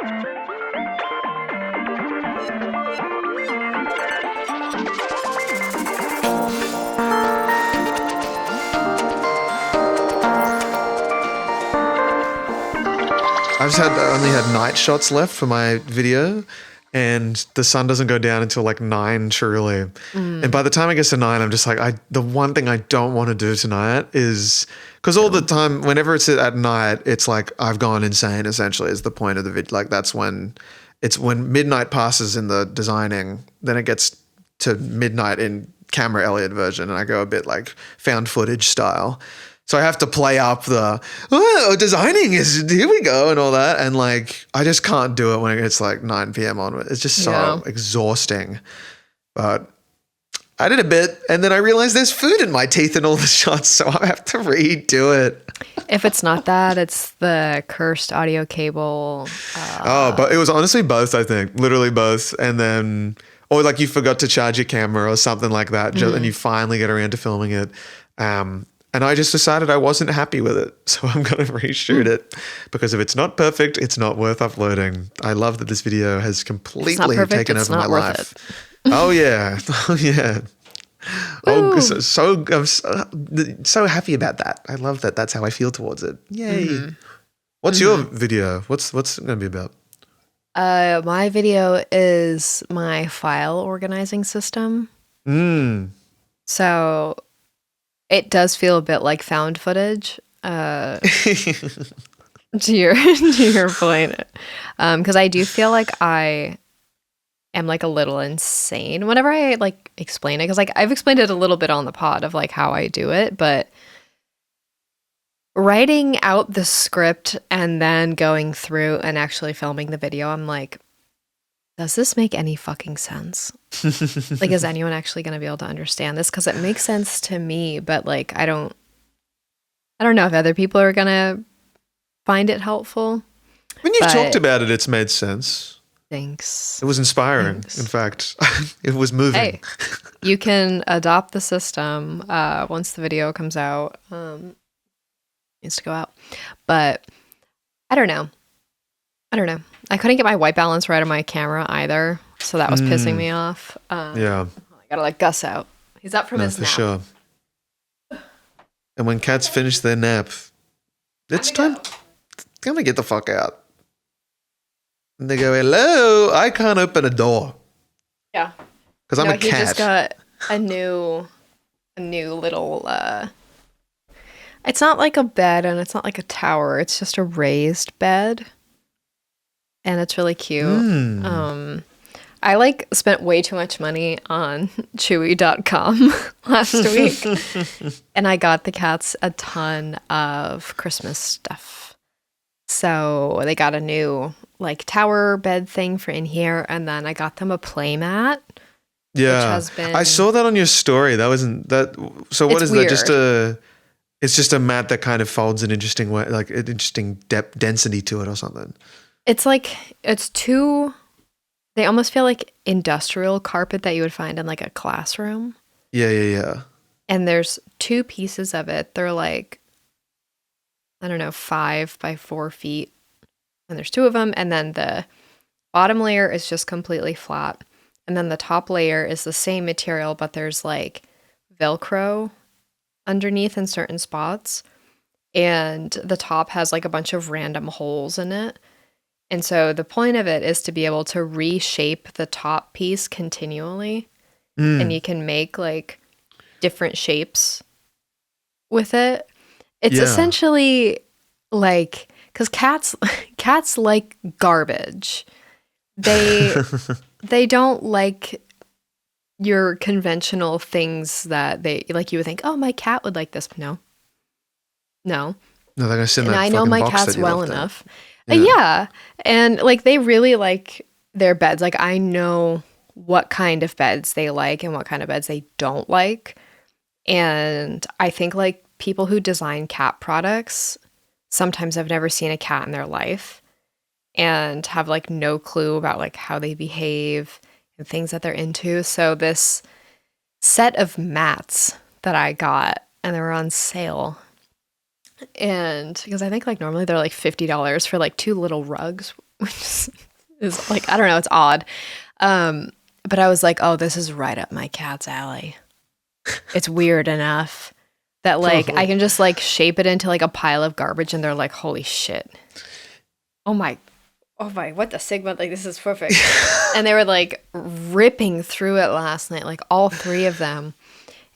I only had night shots left for my video, and the sun doesn't go down until like 9 truly. And by the time I get to 9, I'm just like, the one thing I don't want to do tonight is, because all the time, whenever it's at night, it's like I've gone insane. Essentially, is the point of the video. Like that's when midnight passes in the designing, then it gets to midnight in camera Elliot version, and I go a bit like found footage style. So I have to play up the designing is here we go and all that, and like I just can't do it when it gets like 9 p.m. onward. It's just so exhausting. But I did a bit, and then I realized there's food in my teeth in all the shots, so I have to redo it. If it's not that, it's the cursed audio cable. But it was honestly both. I think literally both, and then or like you forgot to charge your camera or something like that, and you finally get around to filming it. And I just decided I wasn't happy with it. So I'm going to reshoot it because if it's not perfect, it's not worth uploading. I love that this video has completely taken over my life. Oh, yeah. Oh, yeah. Oh, I'm so happy about that. I love that. That's how I feel towards it. Yay. What's your video? What's it going to be about? My video is my file organizing system. So it does feel a bit like found footage, to your point, because I do feel like I am like a little insane whenever I like explain it. Because like I've explained it a little bit on the pod of like how I do it, but writing out the script and then going through and actually filming the video, I'm like, does this make any fucking sense? Like, is anyone actually going to be able to understand this? Because it makes sense to me, but like, I don't know if other people are going to find it helpful. When you've talked about it, it's made sense. Thanks. It was inspiring. In fact, it was moving. Hey, you can adopt the system once the video comes out. Needs to go out. But I don't know. I couldn't get my white balance right on my camera either, so that was pissing me off. I gotta let Gus out. He's up from his nap. For sure. And when cats finish their nap, it's time to get the fuck out. And they go, hello, I can't open a door. Yeah. Because I'm a cat. He just got a new little, it's not like a bed and it's not like a tower. It's just a raised bed. And it's really cute. I like spent way too much money on Chewy.com last week. And I got the cats a ton of Christmas stuff. So they got a new like tower bed thing for in here. And then I got them a play mat. Yeah. Which has been, I saw that on your story. That wasn't that. So what is weird. That? It's just a mat that kind of folds an interesting way, like an interesting density to it or something. It's like, they almost feel like industrial carpet that you would find in like a classroom. Yeah. And there's 2 pieces of it. They're like, I don't know, 5 by 4 feet. And there's 2 of them. And then the bottom layer is just completely flat. And then the top layer is the same material, but there's like Velcro underneath in certain spots. And the top has like a bunch of random holes in it. And so the point of it is to be able to reshape the top piece continually. And you can make like different shapes with it. It's essentially like, because cats like garbage. They don't like your conventional things that they like. You would think, oh, my cat would like this. No. No, they're gonna sit in that and I know my box cats well enough. Yeah. And like they really like their beds. Like I know what kind of beds they like and what kind of beds they don't like. And I think like people who design cat products sometimes have never seen a cat in their life and have like no clue about like how they behave and things that they're into. So this set of mats that I got, and they were on sale. And because I think like normally they're like $50 for like 2 little rugs which is like, I don't know, it's odd. But I was like, oh, this is right up my cat's alley. It's weird enough that like I can just like shape it into like a pile of garbage and they're like, holy shit. Oh my, what the Sigma? Like, this is perfect. And they were like ripping through it last night, like all three of them.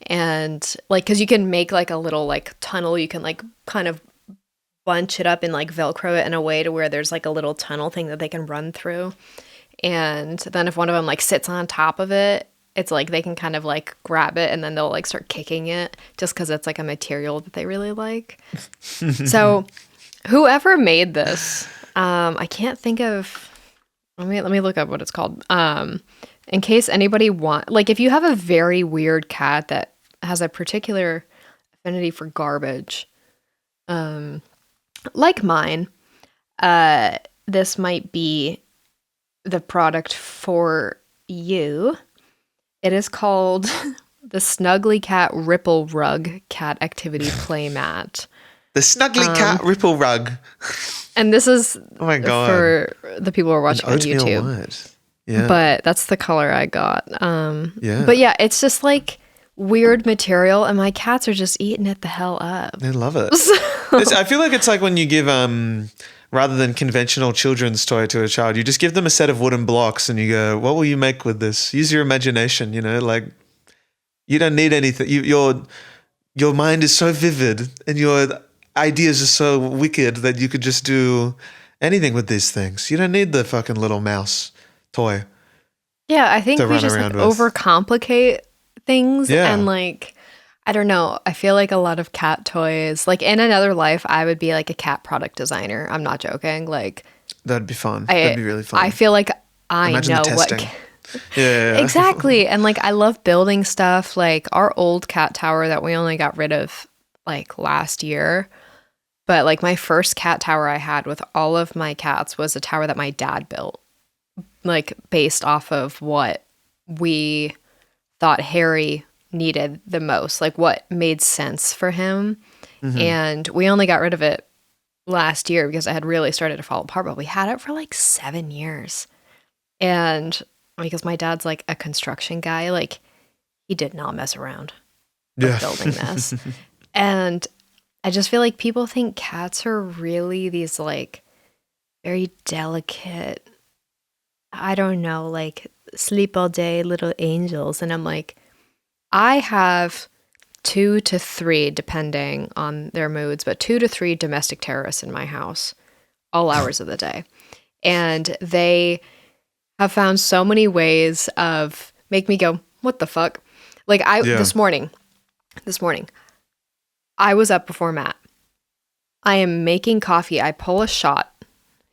And like, cause you can make like a little like tunnel, you can like kind of bunch it up and like Velcro it in a way to where there's like a little tunnel thing that they can run through. And then if one of them like sits on top of it, it's like they can kind of like grab it and then they'll like start kicking it just because it's like a material that they really like. So whoever made this, I can't think of, let me look up what it's called. In case anybody like if you have a very weird cat that has a particular affinity for garbage, like mine, this might be the product for you. It is called the Snuggly Cat Ripple Rug Cat Activity Play Mat. The Snuggly Cat Ripple Rug. And this is oh my God. for the people who are watching on YouTube. White. Yeah. But that's the color I got. Yeah. But yeah, it's just like weird material and my cats are just eating it the hell up. They love it. I feel like it's like when you give rather than conventional children's toy to a child, you just give them a set of wooden blocks and you go, what will you make with this? Use your imagination, you know, like you don't need anything. Your mind is so vivid and your ideas are so wicked that you could just do anything with these things. You don't need the fucking little mouse toy. Yeah, I think we just like overcomplicate things and like, I don't know. I feel like a lot of cat toys, like in another life, I would be like a cat product designer. I'm not joking. Like that'd be fun. That'd be really fun. I feel like Imagine know what. Yeah. Exactly. And like I love building stuff. Like our old cat tower that we only got rid of like last year. But like my first cat tower I had with all of my cats was a tower that my dad built, like based off of what we thought Harry needed the most, like what made sense for him. Mm-hmm. And we only got rid of it last year because it had really started to fall apart, but we had it for like 7 years. And because my dad's like a construction guy, like he did not mess around with building this. And I just feel like people think cats are really these like very delicate, I don't know, like sleep all day little angels. And I'm like, I have 2 to 3, depending on their moods, but 2 to 3 domestic terrorists in my house, all hours of the day. And they have found so many ways of make me go, what the fuck? Like this morning, I was up before Matt. I am making coffee. I pull a shot,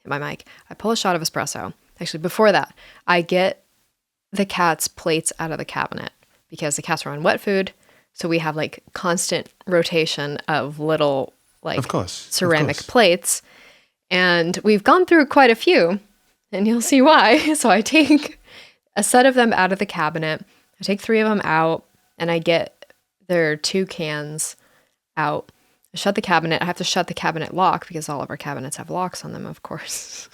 hit my mic. I pull a shot of espresso. Actually, before that, I get the cat's plates out of the cabinet because the cats are on wet food. So we have like constant rotation of little like ceramic plates. And we've gone through quite a few and you'll see why. So I take a set of them out of the cabinet. I take 3 of them out and I get their 2 cans out. I shut the cabinet. I have to shut the cabinet lock because all of our cabinets have locks on them, of course.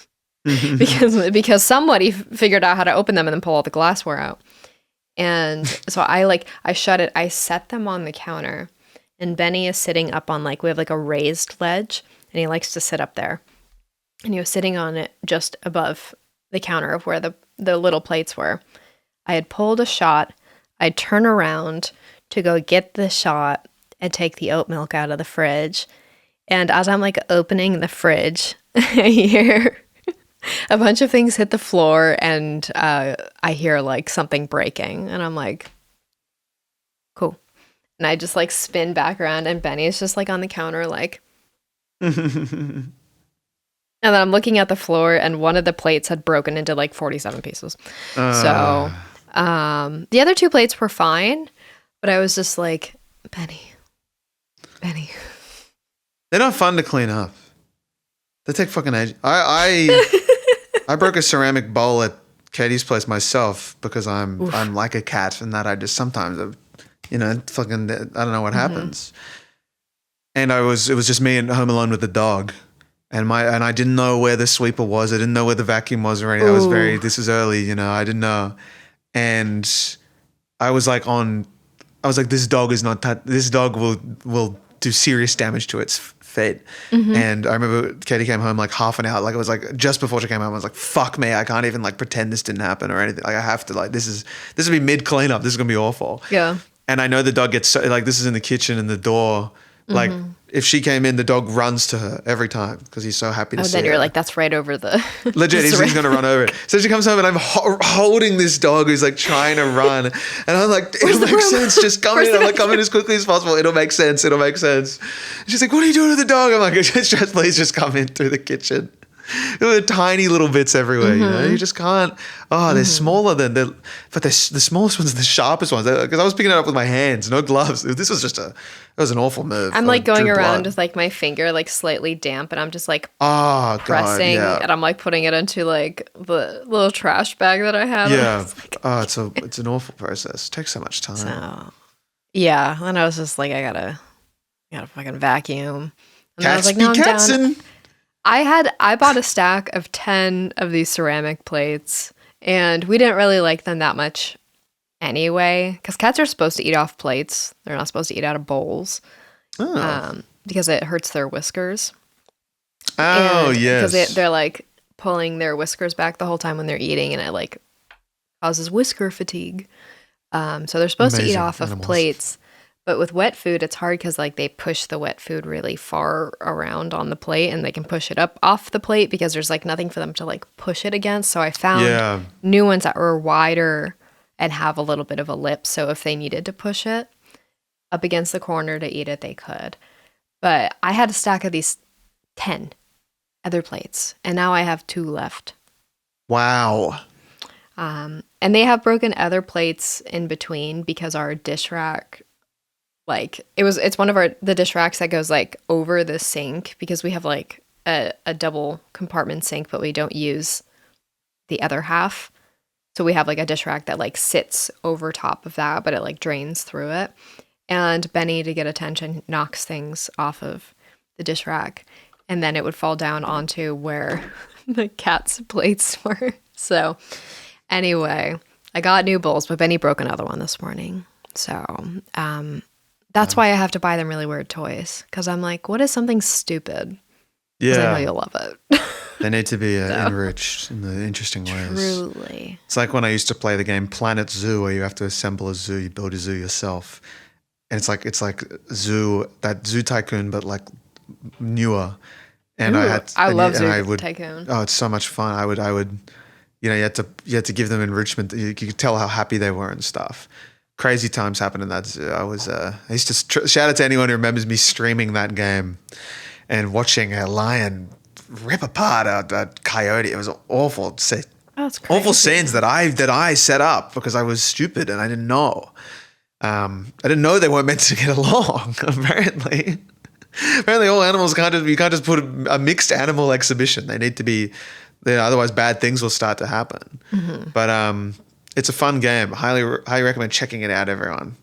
because somebody figured out how to open them and then pull all the glassware out. And so I shut it. I set them on the counter and Benny is sitting up on we have like a raised ledge and he likes to sit up there. And he was sitting on it just above the counter of where the little plates were. I had pulled a shot. I'd turn around to go get the shot and take the oat milk out of the fridge. And as I'm like opening the fridge, I hear a bunch of things hit the floor and I hear like something breaking and I'm like, cool. And I just like spin back around and Benny's just like on the counter like. And then I'm looking at the floor and one of the plates had broken into like 47 pieces. So the other 2 plates were fine, but I was just like, Benny. They're not fun to clean up. They take fucking age. I broke a ceramic bowl at Katie's place myself because I'm like a cat and that I just sometimes, fucking, I don't know what happens. And it was just me and home alone with the dog. And I didn't know where the sweeper was. I didn't know where the vacuum was or anything. This was early, you know, I didn't know. And I was like, this dog is not that, this dog will do serious damage to its fate. And I remember Katie came home like half an hour, like it was like just before she came home, I was like, fuck me, I can't even like pretend this didn't happen or anything. Like I have to like, this will be mid cleanup. This is going to be awful. Yeah. And I know the dog gets so, like, this is in the kitchen and the door, like if she came in, the dog runs to her every time because he's so happy to see her. Then you're like, that's right over the... Legit, he's going to run over it. So she comes home and I'm holding this dog who's like trying to run. And I'm like, it'll make sense. Just come in. I'm like, come in as quickly as possible. It'll make sense. And she's like, what are you doing to the dog? I'm like, please just come in through the kitchen. There were tiny little bits everywhere, you know. You just can't. Oh, they're smaller but the smallest ones are the sharpest ones. Because I was picking it up with my hands, no gloves. This was it was an awful move. I'm like going around with like my finger like slightly damp, and I'm just like pressing, and I'm like putting it into like the little trash bag that I have. Yeah. It's an awful process. It takes so much time. So, yeah, and I was just like, I gotta fucking vacuum. And Cats I was like, be catsin'. I bought a stack of 10 of these ceramic plates, and we didn't really like them that much anyway, because cats are supposed to eat off plates. They're not supposed to eat out of bowls because it hurts their whiskers. Oh, yes. Because they're like pulling their whiskers back the whole time when they're eating, and it like causes whisker fatigue. So they're supposed to eat off of plates. But with wet food, it's hard because like they push the wet food really far around on the plate, and they can push it up off the plate because there's like nothing for them to like push it against. So I found new ones that were wider and have a little bit of a lip. So if they needed to push it up against the corner to eat it, they could. But I had a stack of these 10 other plates, and now I have 2 left. Wow. And they have broken other plates in between because our dish rack, like it's one of the dish racks that goes like over the sink, because we have like a double compartment sink, but we don't use the other half. So we have like a dish rack that like sits over top of that, but it like drains through it. And Benny, to get attention, knocks things off of the dish rack, and then it would fall down onto where the cat's plates were. So anyway, I got new bowls, but Benny broke another one this morning. So that's why I have to buy them really weird toys, because I'm like, what is something stupid? Yeah. I know you'll love it. They need to be enriched in the interesting ways. Truly. It's like when I used to play the game Planet Zoo, where you have to assemble a zoo, you build a zoo yourself. And it's like Zoo, that Zoo Tycoon, but like newer. And I love Zoo Tycoon. Oh, it's so much fun. I would, you know, you had to give them enrichment. You could tell how happy they were and stuff. Crazy times happened in that zoo. I used to shout out to anyone who remembers me streaming that game and watching a lion rip apart a coyote. It was awful. That's crazy. Awful scenes that I set up because I was stupid and I didn't know. I didn't know they weren't meant to get along. Apparently all animals you can't just put a mixed animal exhibition. They need to be, otherwise bad things will start to happen. Mm-hmm. But it's a fun game. Highly recommend checking it out, everyone.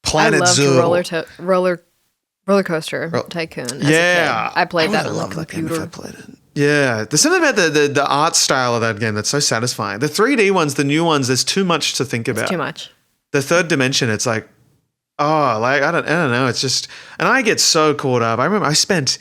Planet Zoo. I loved Roller Coaster Tycoon. Yeah, I played that on the that computer. game if I played it. Yeah, there's something about the art style of that game that's so satisfying. The 3D ones, the new ones, there's too much to think about. It's too much. The third dimension, it's like, I don't know. It's just, and I get so caught up. I remember I spent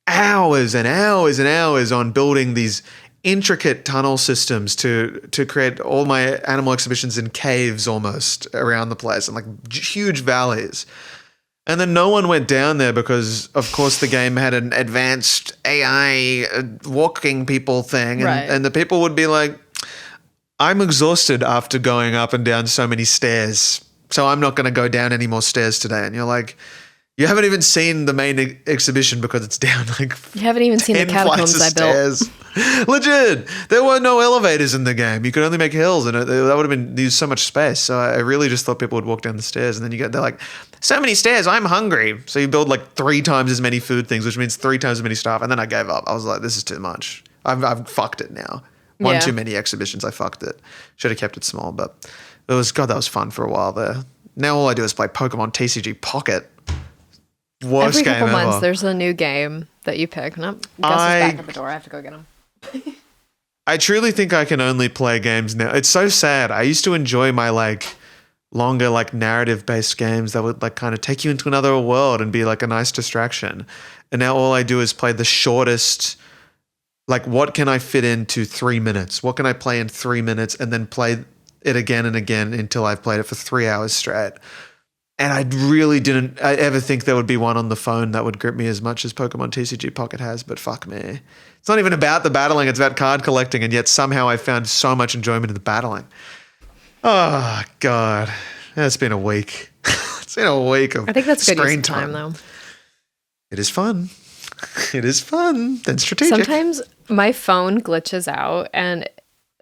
hours and hours and hours on building these intricate tunnel systems to create all my animal exhibitions in caves almost around the place, and like huge valleys. And then no one went down there because, of course, the game had an advanced AI walking people thing. And the people would be like, I'm exhausted after going up and down so many stairs, so I'm not going to go down any more stairs today. And you're like, you haven't even seen the main exhibition because it's down like you haven't even seen the catacombs I built. Legit. There were no elevators in the game. You could only make hills, and that would have been used so much space. So I really just thought people would walk down the stairs, and then they're like, so many stairs, I'm hungry. So you build like 3 times as many food things, which means 3 times as many staff. And then I gave up. I was like, this is too much. I've fucked it now. One too many exhibitions. I fucked it. Should have kept it small, but that was fun for a while there. Now all I do is play Pokemon TCG Pocket. Worst Every game couple ever. months, there's a new game that you pick. Nope, Gus is back at the door. I have to go get him. I truly think I can only play games now. It's so sad. I used to enjoy my like longer like narrative based games that would like kind of take you into another world and be like a nice distraction. And now all I do is play the shortest, like what can I fit into 3 minutes? What can I play in 3 minutes and then play it again and again until I've played it for 3 hours straight. And I really didn't ever think there would be one on the phone that would grip me as much as Pokemon TCG Pocket has, but fuck me. It's not even about the battling, it's about card collecting, and yet somehow I found so much enjoyment in the battling. Oh, God. It's been a week. It's been a week of I think that's good use screen of time, though. It is fun. It is fun. Then strategic. Sometimes my phone glitches out, and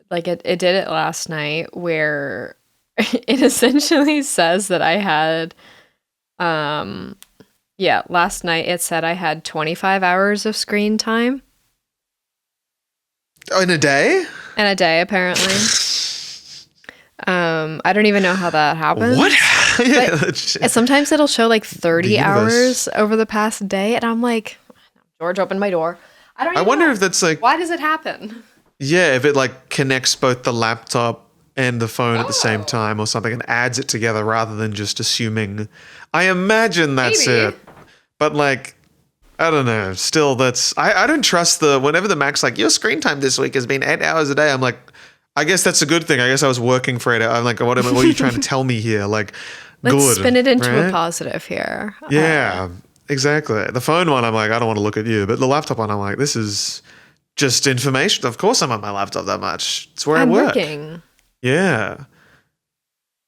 like it did it last night where it essentially says that I had, last night it said I had 25 hours of screen time. Oh, in a day? In a day, apparently. I don't even know how that happens. What? Yeah, But sometimes it'll show like 30 The universe. hours over the past day, and I'm like, George opened my door. I wonder if that's like, why does it happen? yeah, if it like connects both the laptop and the phone at the same time or something and adds it together rather than just assuming. I imagine that's Maybe. it. But like, I don't know. Still, that's, I don't trust whenever the Mac's like, your screen time this week has been 8 hours a day. I'm like, I guess that's a good thing. I guess I was working for 8 hours. I'm like, what are you trying to tell me here? Like, Let's good. spin it into right? a positive here. Yeah, exactly. The phone one, I'm like, I don't want to look at you. But the laptop one, I'm like, this is just information. Of course I'm on my laptop that much. It's where I'm I work. working. Yeah.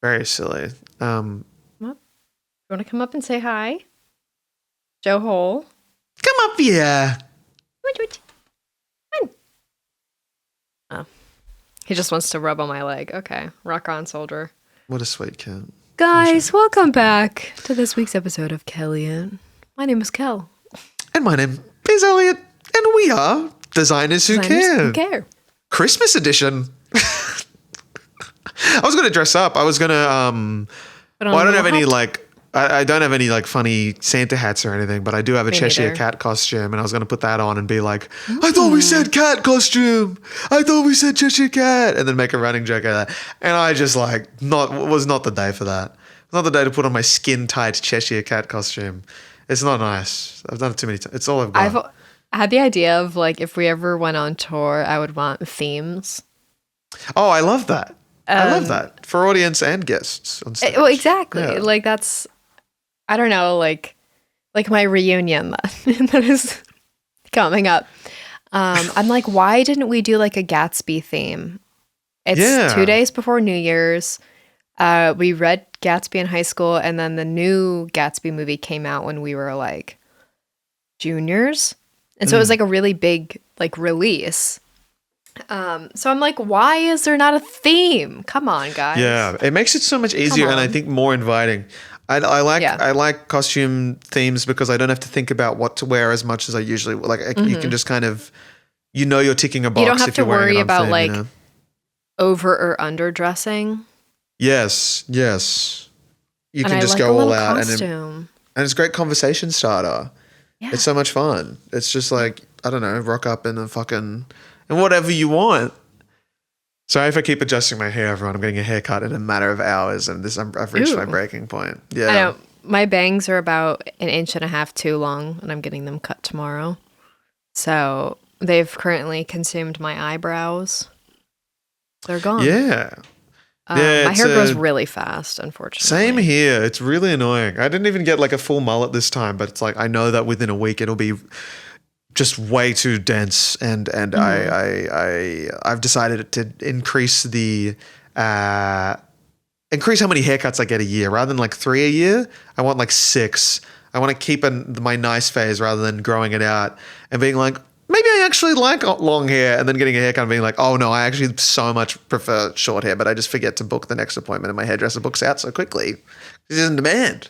Very silly. You want to come up and say hi? Joe Hole. Come up here. Come on. Oh. He just wants to rub on my leg. Okay. Rock on, soldier. What a sweet cat. Guys, welcome back to this week's episode of Kelliot. My name is Kel. And my name is Elliot. And we are Designers Who Care. Christmas edition. I was going to dress up. I was going to, I don't have any like, I don't have any like funny Santa hats or anything, but I do have a Cheshire Cat costume, and I was going to put that on and be like, I thought we said cat costume. I thought we said Cheshire Cat, and then make a running joke out of that. And I just like, was not the day for that. Not the day to put on my skin tight Cheshire Cat costume. It's not nice. I've done it too many times. It's all I've got. I had the idea of like, if we ever went on tour, I would want themes. Oh, I love that. I love that for audience and guests on stage. Well, exactly. Yeah. Like that's, I don't know, like my reunion that is coming up. I'm like, why didn't we do like a Gatsby theme? It's 2 days before New Year's. We read Gatsby in high school, and then the new Gatsby movie came out when we were like juniors. And so it was like a really big like release. So I'm like, why is there not a theme? Come on, guys. Yeah, it makes it so much easier and I think more inviting. I like costume themes because I don't have to think about what to wear as much as I usually like. You can just kind of, you're ticking a box. You don't have if to you're wearing worry it on about theme, like over or under dressing. Yes. You And can I just like go a little all out costume. and it's a great conversation starter. Yeah. It's so much fun. It's just like, I don't know, rock up in and whatever you want. Sorry if I keep adjusting my hair, everyone. I'm getting a haircut in a matter of hours, and I've reached my breaking point. Yeah. I know. My bangs are about 1.5 inches too long, and I'm getting them cut tomorrow. So they've currently consumed my eyebrows. They're gone. Yeah. My hair grows really fast, unfortunately. Same here. It's really annoying. I didn't even get like a full mullet this time, but it's like I know that within a week it'll be just way too dense, and I've decided to increase how many haircuts I get a year. Rather than like 3 a year, I want like 6. I want to keep my nice phase rather than growing it out and being like, maybe I actually like long hair, and then getting a haircut and being like, oh no, I actually so much prefer short hair, but I just forget to book the next appointment and my hairdresser books out so quickly. It's in demand.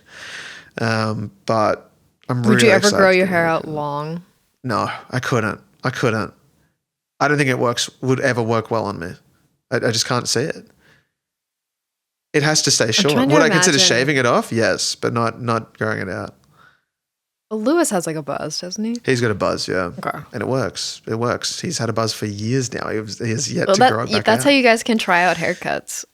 But I'm really Would you ever excited grow to your get hair a out haircut. long? No, I couldn't. I don't think it would ever work well on me. I just can't see it. It has to stay short. trying to Would I consider imagine- shaving it off? Yes, but not growing it out. Well, Lewis has like a buzz, doesn't he? He's got a buzz, yeah. Okay. And it works. It works. He's had a buzz for years now. He has yet Well, to grow it back that's out. how you guys can try out haircuts.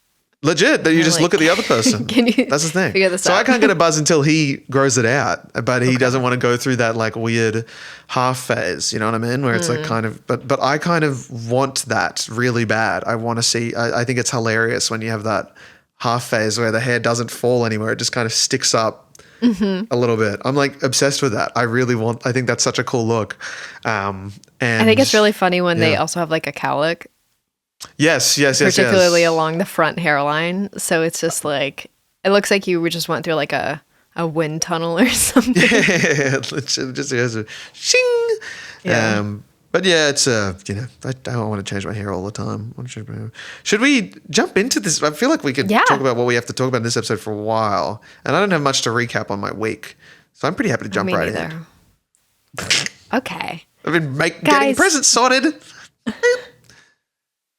Legit, that you just look at the other person. Can you That's the thing. figure this so out? I can't get a buzz until he grows it out, but he doesn't want to go through that like weird half phase. You know what I mean? Where it's like kind of, but I kind of want that really bad. I want to see. I think it's hilarious when you have that half phase where the hair doesn't fall anywhere; it just kind of sticks up a little bit. I'm like obsessed with that. I think that's such a cool look. And I think it's really funny when they also have like a cowlick. Yes. Particularly along the front hairline. So it's just like, it looks like you just went through like a wind tunnel or something. Yeah, just has a shing. Yeah. But yeah, it's I don't want to change my hair all the time. Should we jump into this? I feel like we could talk about what we have to talk about in this episode for a while, and I don't have much to recap on my week, so I'm pretty happy to jump right in. Okay. I've been getting presents sorted.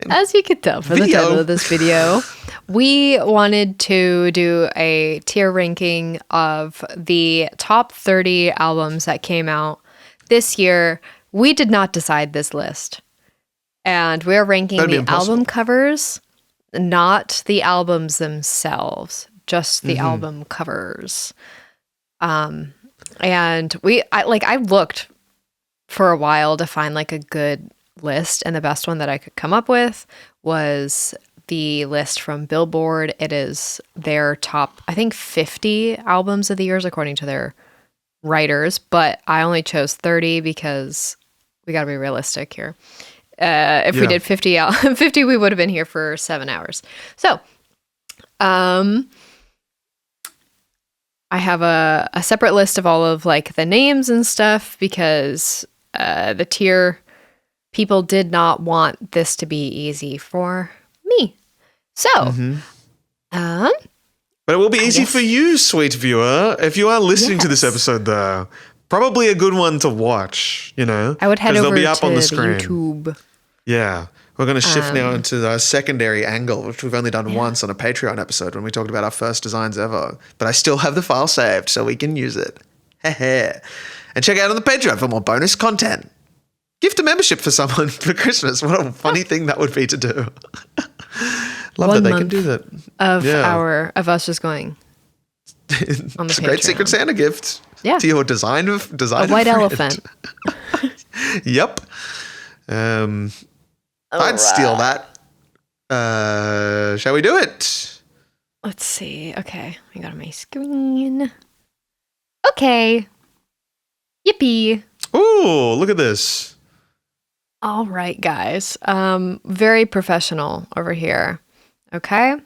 As you could tell from the title of this video, we wanted to do a tier ranking of the top 30 albums that came out this year. We did not decide this list. And we're ranking the album covers, not the albums themselves, just the album covers. And I looked for a while to find like a good list, and the best one that I could come up with was the list from Billboard. It is their top, I think, 50 albums of the years according to their writers, but I only chose 30 because we got to be realistic here. If we did 50, 50, we would have been here for 7 hours. So, I have a separate list of all of like the names and stuff because the tier people did not want this to be easy for me. So, but it will be easy for you, sweet viewer. If you are listening to this episode, though, probably a good one to watch. You know, I would head over they'll be up to on the screen. YouTube. Yeah, we're going to shift now into the secondary angle, which we've only done once on a Patreon episode when we talked about our first designs ever. But I still have the file saved, so we can use it. And check out on the Patreon for more bonus content. Gift a membership for someone for Christmas. What a funny thing that would be to do. Love that they can do that. Of us just going on the It's a great Secret Santa gift. Yeah. To your design. A white elephant. Yep. I'd steal that. Shall we do it? Let's see. Okay. I got on my screen. Okay. Yippee. Ooh, look at this. All right, guys. Very professional over here. Okay.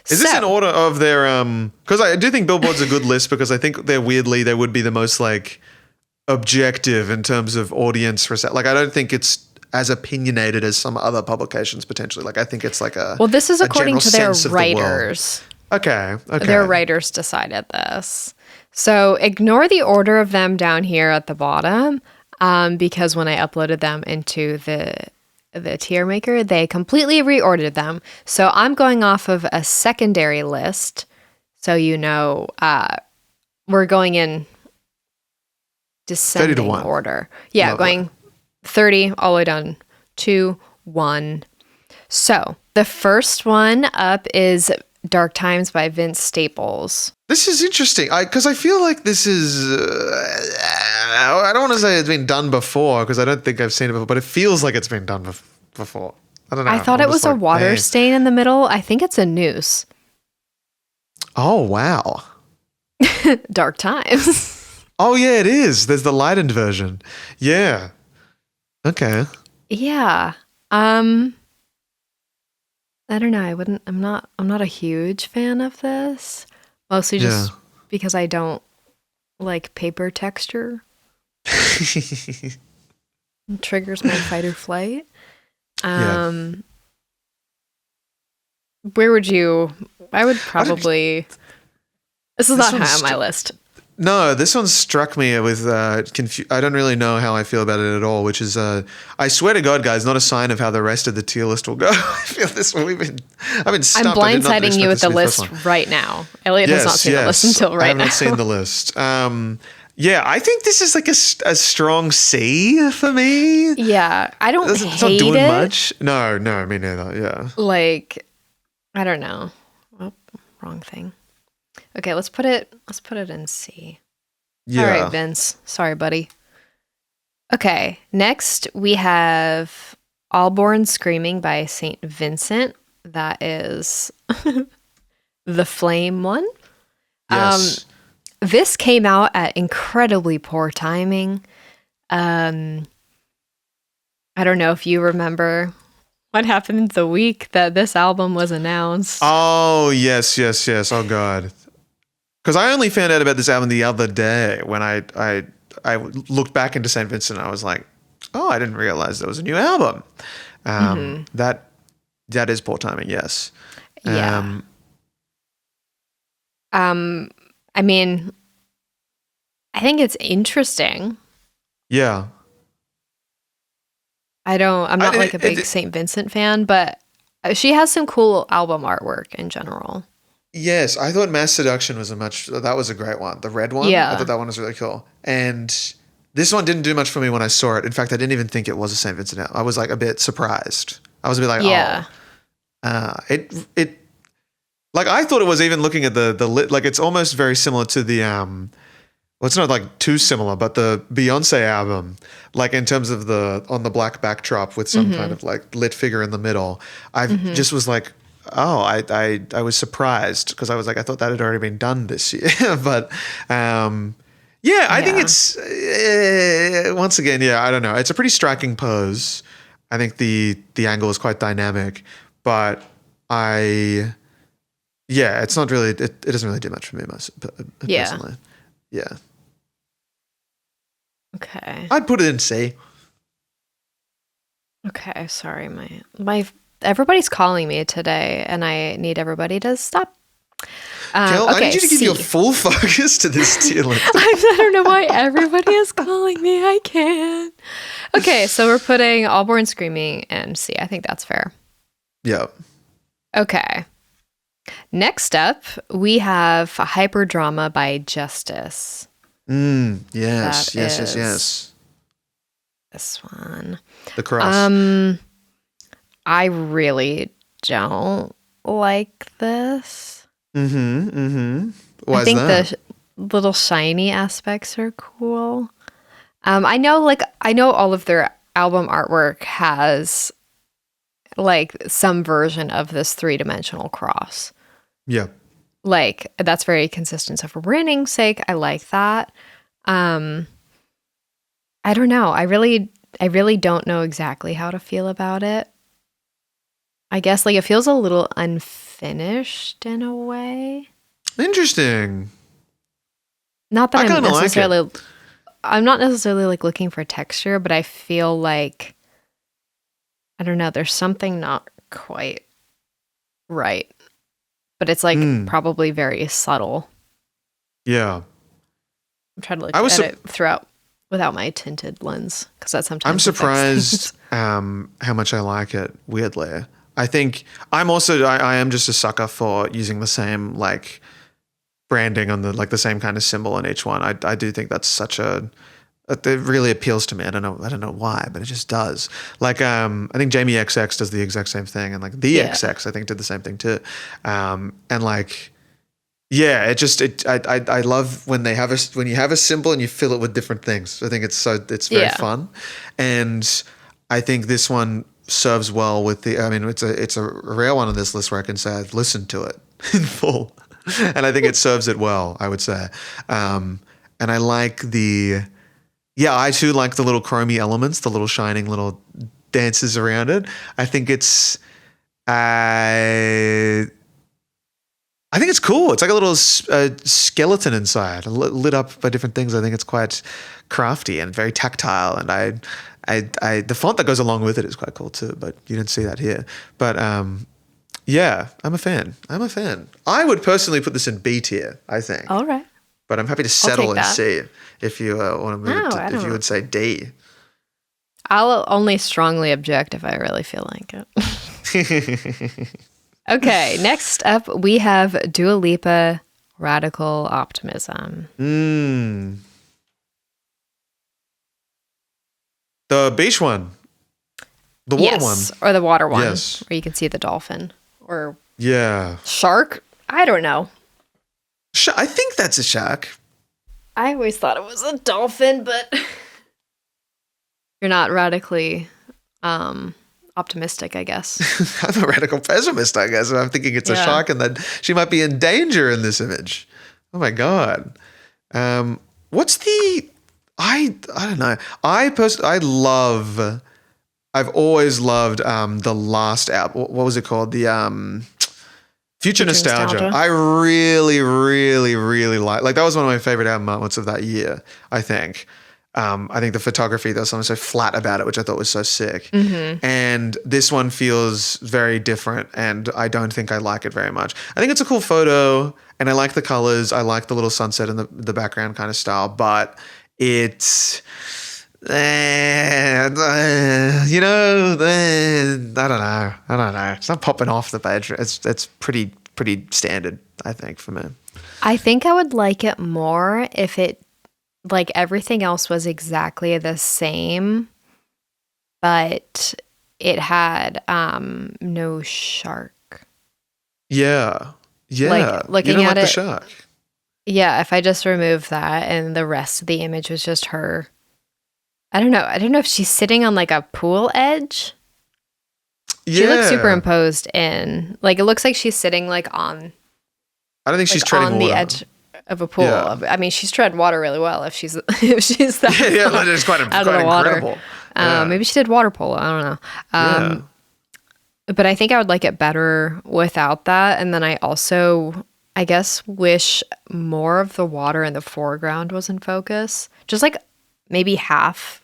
Is this in order of their because I do think Billboard's a good list because I think they would be the most like objective in terms of audience like I don't think it's as opinionated as some other publications potentially. Like I think it's like this is according to their writers. Okay. Their writers decided this. So ignore the order of them down here at the bottom. Because when I uploaded them into the tier maker, they completely reordered them. So I'm going off of a secondary list. So we're going in descending order. Yeah, going 30 all the way down to 1. So the first one up is Dark Times by Vince Staples. This is interesting because I feel like this is I don't want to say it's been done before because I don't think I've seen it before, but it feels like it's been done before. I don't know. I thought it was a water stain in the middle. I think it's a noose. Oh, wow. Dark Times. Oh, yeah, it is. There's the lightened version. Yeah. Okay. Yeah. I don't know. I'm not a huge fan of this. Mostly just because I don't like paper texture. It triggers my fight or flight. Where would you? I would probably. This is not high on my list. No, this one struck me with I don't really know how I feel about it at all, which is I swear to God, guys, not a sign of how the rest of the tier list will go. I feel this one I've been stumped. I'm blindsiding you with the list right now. Elliot has not seen the list until right now. I haven't seen the list. Yeah, I think this is like a strong C for me. Yeah, I don't It's hate not doing it. much. No, me neither. Yeah. Like, I don't know. Oh, wrong thing. Okay, let's put it in C. Yeah. All right, Vince. Sorry, buddy. Okay, next we have All Born Screaming by St. Vincent. That is the Flame one. Yes. This came out at incredibly poor timing. I don't know if you remember what happened the week that this album was announced. Oh, yes. Oh, God. Because I only found out about this album the other day when I looked back into St. Vincent and I was like, oh, I didn't realize there was a new album. That is poor timing, yes. Yeah. I mean, I think it's interesting. Yeah. I'm not like a big St. Vincent fan, but she has some cool album artwork in general. Yes, I thought Mass Seduction that was a great one. The red one. Yeah. I thought that one was really cool. And this one didn't do much for me when I saw it. In fact, I didn't even think it was a St. Vincent album. I was like a bit surprised. I was a bit like, yeah. It like I thought it was, even looking at the like it's almost very similar to the well, it's not like too similar, but the Beyonce album, like in terms of on the black backdrop with some kind of like lit figure in the middle. I just was like, oh, I was surprised because I was like, I thought that had already been done this year. But I think it's once again, I don't know. It's a pretty striking pose. I think the angle is quite dynamic, but it's not really, it doesn't really do much for me personally. Yeah. Okay. I'd put it in C. Okay, sorry, my everybody's calling me today, and I need everybody to stop. Kel, I need you to give C. your full focus to this tier list. I don't know why everybody is calling me. I can't. Okay, so we're putting All Born Screaming in C. I think that's fair. Yeah. Okay. Next up, we have Hyperdrama by Justice. Yes. This one. The cross. I really don't like this. Why I think is that? the little shiny aspects are cool. I know all of their album artwork has like some version of this 3-dimensional cross. Yeah. Like, that's very consistent. So for branding's sake, I like that. I don't know. I really don't know exactly how to feel about it. I guess like it feels a little unfinished in a way. Interesting. Not that I'm necessarily like it. I'm not necessarily like looking for texture, but I feel like, I don't know, there's something not quite right. But it's like probably very subtle. Yeah. I'm trying to look at it throughout without my tinted lens, because that sometimes I'm surprised how much I like it, weirdly. I think I am just a sucker for using the same like branding on the same kind of symbol in each one. I do think that's it really appeals to me. I don't know why, but it just does. Like I think Jamie XX does the exact same thing, and like the XX I think did the same thing too. And like I love when you have a symbol and you fill it with different things. I think it's very fun, and I think this one serves well with it's a rare one on this list where I can say I've listened to it in full, and I think it serves it well, I would say. And I like I too like the little chromy elements, the little shining little dances around it. I think it's I think it's cool. It's like a little skeleton inside, lit up by different things. I think it's quite crafty and very tactile, and the font that goes along with it is quite cool too. But you don't see that here. But I'm a fan. I would personally put this in B tier, I think. All right. But I'm happy to settle in C if you want to move it if you would say D. I'll only strongly object if I really feel like it. Okay, next up we have Dua Lipa, Radical Optimism. The beach one. The water one. Or the water one. Yes. Where you can see the dolphin. Or Yeah. shark? I don't know. I think that's a shark. I always thought it was a dolphin, but you're not radically optimistic, I guess. I'm a radical pessimist, I guess. I'm thinking it's a shark and that she might be in danger in this image. Oh my God. What's the... I don't know. I've always loved the last album. What was it called? The Future Nostalgia. I really, really, really like that was one of my favorite album moments of that year, I think. I think the photography, there was something so flat about it, which I thought was so sick. Mm-hmm. And this one feels very different, and I don't think I like it very much. I think it's a cool photo, and I like the colors. I like the little sunset in the background kind of style, but it's... I don't know. It's not popping off the page. It's pretty standard, I think, for me. I think I would like it more if it, like, everything else was exactly the same, but it had no shark. Yeah. Like, looking you don't at like it, the shark. Yeah, if I just remove that and the rest of the image was just her. I don't know if she's sitting on like a pool edge. She looks superimposed in, like, it looks like she's sitting like on. I don't think she's treading on water. the edge of a pool. Yeah. I mean, she's tread water really well if she's that it's quite out of the incredible. water. Maybe she did water polo. I don't know. But I think I would like it better without that. And then I also, I guess, wish more of the water in the foreground was in focus. Just like maybe half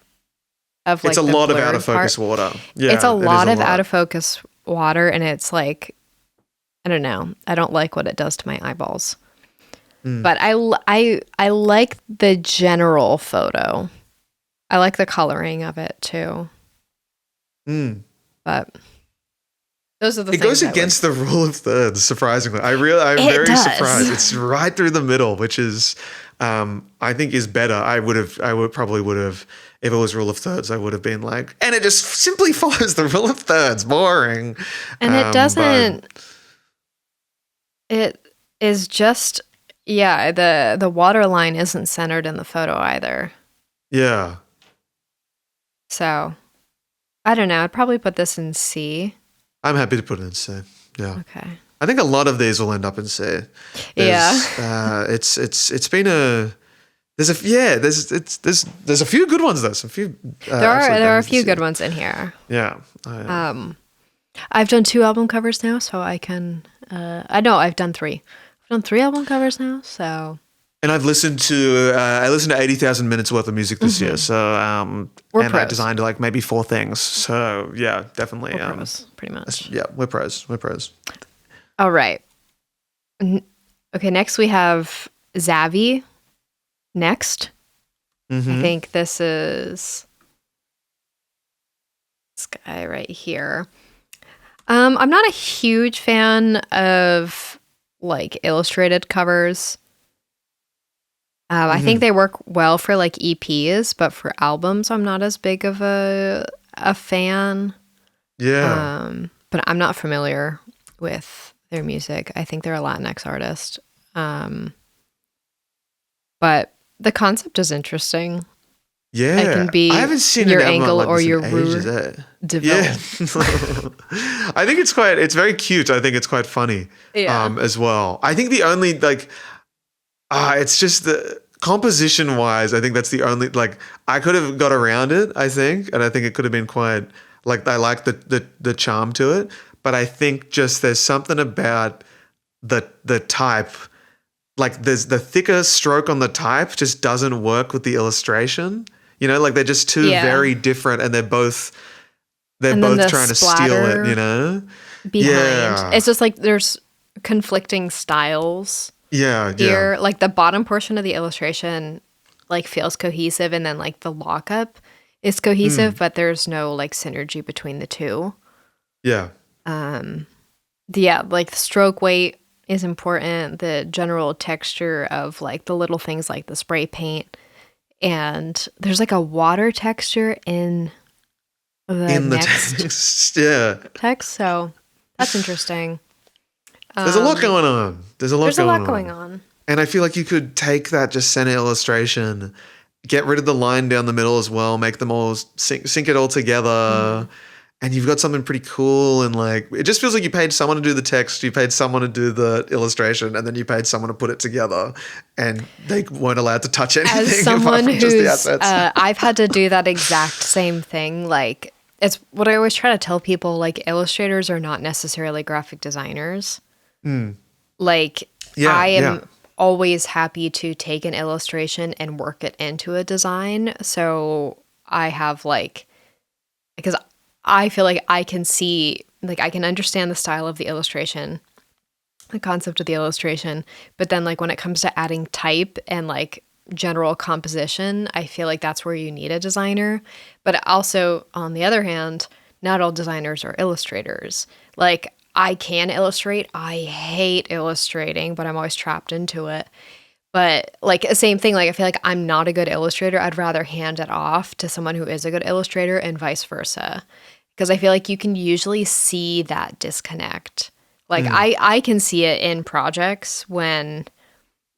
of like it's a lot of out of focus water. Yeah, it's a lot of out of focus water, and it's like, I don't know. I don't like what it does to my eyeballs. But I like the general photo. I like the coloring of it too. But those are the things. It goes against the rule of thirds, surprisingly. I'm very surprised. It's right through the middle, which is I think is better. I probably would have, if it was rule of thirds, I would have been like, and it just simply follows the rule of thirds. Boring. And it doesn't. It is just, the water line isn't centered in the photo either. Yeah. So, I don't know. I'd probably put this in C. I'm happy to put it in C. Yeah. Okay. I think a lot of these will end up in C. It's been a there's a few good ones though. Some few there are a few good ones in here. Yeah. I've done 2 album covers now, so I can. I've done 3. I've done 3 album covers now, so. And I've listened to 80,000 minutes worth of music this year. So we're and pros. I designed like maybe 4 things. So yeah, definitely. We're pros, pretty much. Yeah, we're pros. We're pros. All right. Okay, next we have Xavi. Next. I think this is this guy right here. I'm not a huge fan of like illustrated covers. I think they work well for like EPs, but for albums, I'm not as big of a fan. Yeah. But I'm not familiar with their music. I think they're a Latinx artist. But the concept is interesting. Yeah. It can be I haven't seen your an album angle like or this in your ages, developed. Yeah. I think it's very cute. I think it's quite funny as well. I think the only it's just the composition wise, I think that's the only, like, I could have got around it, I think. And I think it could have been quite, like, I like the charm to it. But I think just there's something about the type, like there's the thicker stroke on the type just doesn't work with the illustration. You know, like they're just two very different, and they're both trying to steal it, you know? Behind. It's just like there's conflicting styles. Yeah. Here, like the bottom portion of the illustration like feels cohesive, and then like the lockup is cohesive, but there's no like synergy between the two. Yeah. Like the stroke weight is important. The general texture of like the little things like the spray paint and there's like a water texture in the next text. Yeah. text. So that's interesting. There's a lot going on. There's a lot going on. And I feel like you could take that just center illustration, get rid of the line down the middle as well, make them all sync it all together. And you've got something pretty cool. And like, it just feels like you paid someone to do the text, you paid someone to do the illustration, and then you paid someone to put it together, and they weren't allowed to touch anything. As someone just the who's, assets. I've had to do that exact same thing. Like, it's what I always try to tell people, like, illustrators are not necessarily graphic designers. Like, I am always happy to take an illustration and work it into a design. So I have like, because I feel like I can see, like, I can understand the style of the illustration, the concept of the illustration, but then like when it comes to adding type and like general composition, I feel like that's where you need a designer. But also, on the other hand, not all designers are illustrators. Like, I can illustrate. I hate illustrating, but I'm always trapped into it. But like, same thing, like I feel like I'm not a good illustrator. I'd rather hand it off to someone who is a good illustrator and vice versa. Because I feel like you can usually see that disconnect. Like I can see it in projects when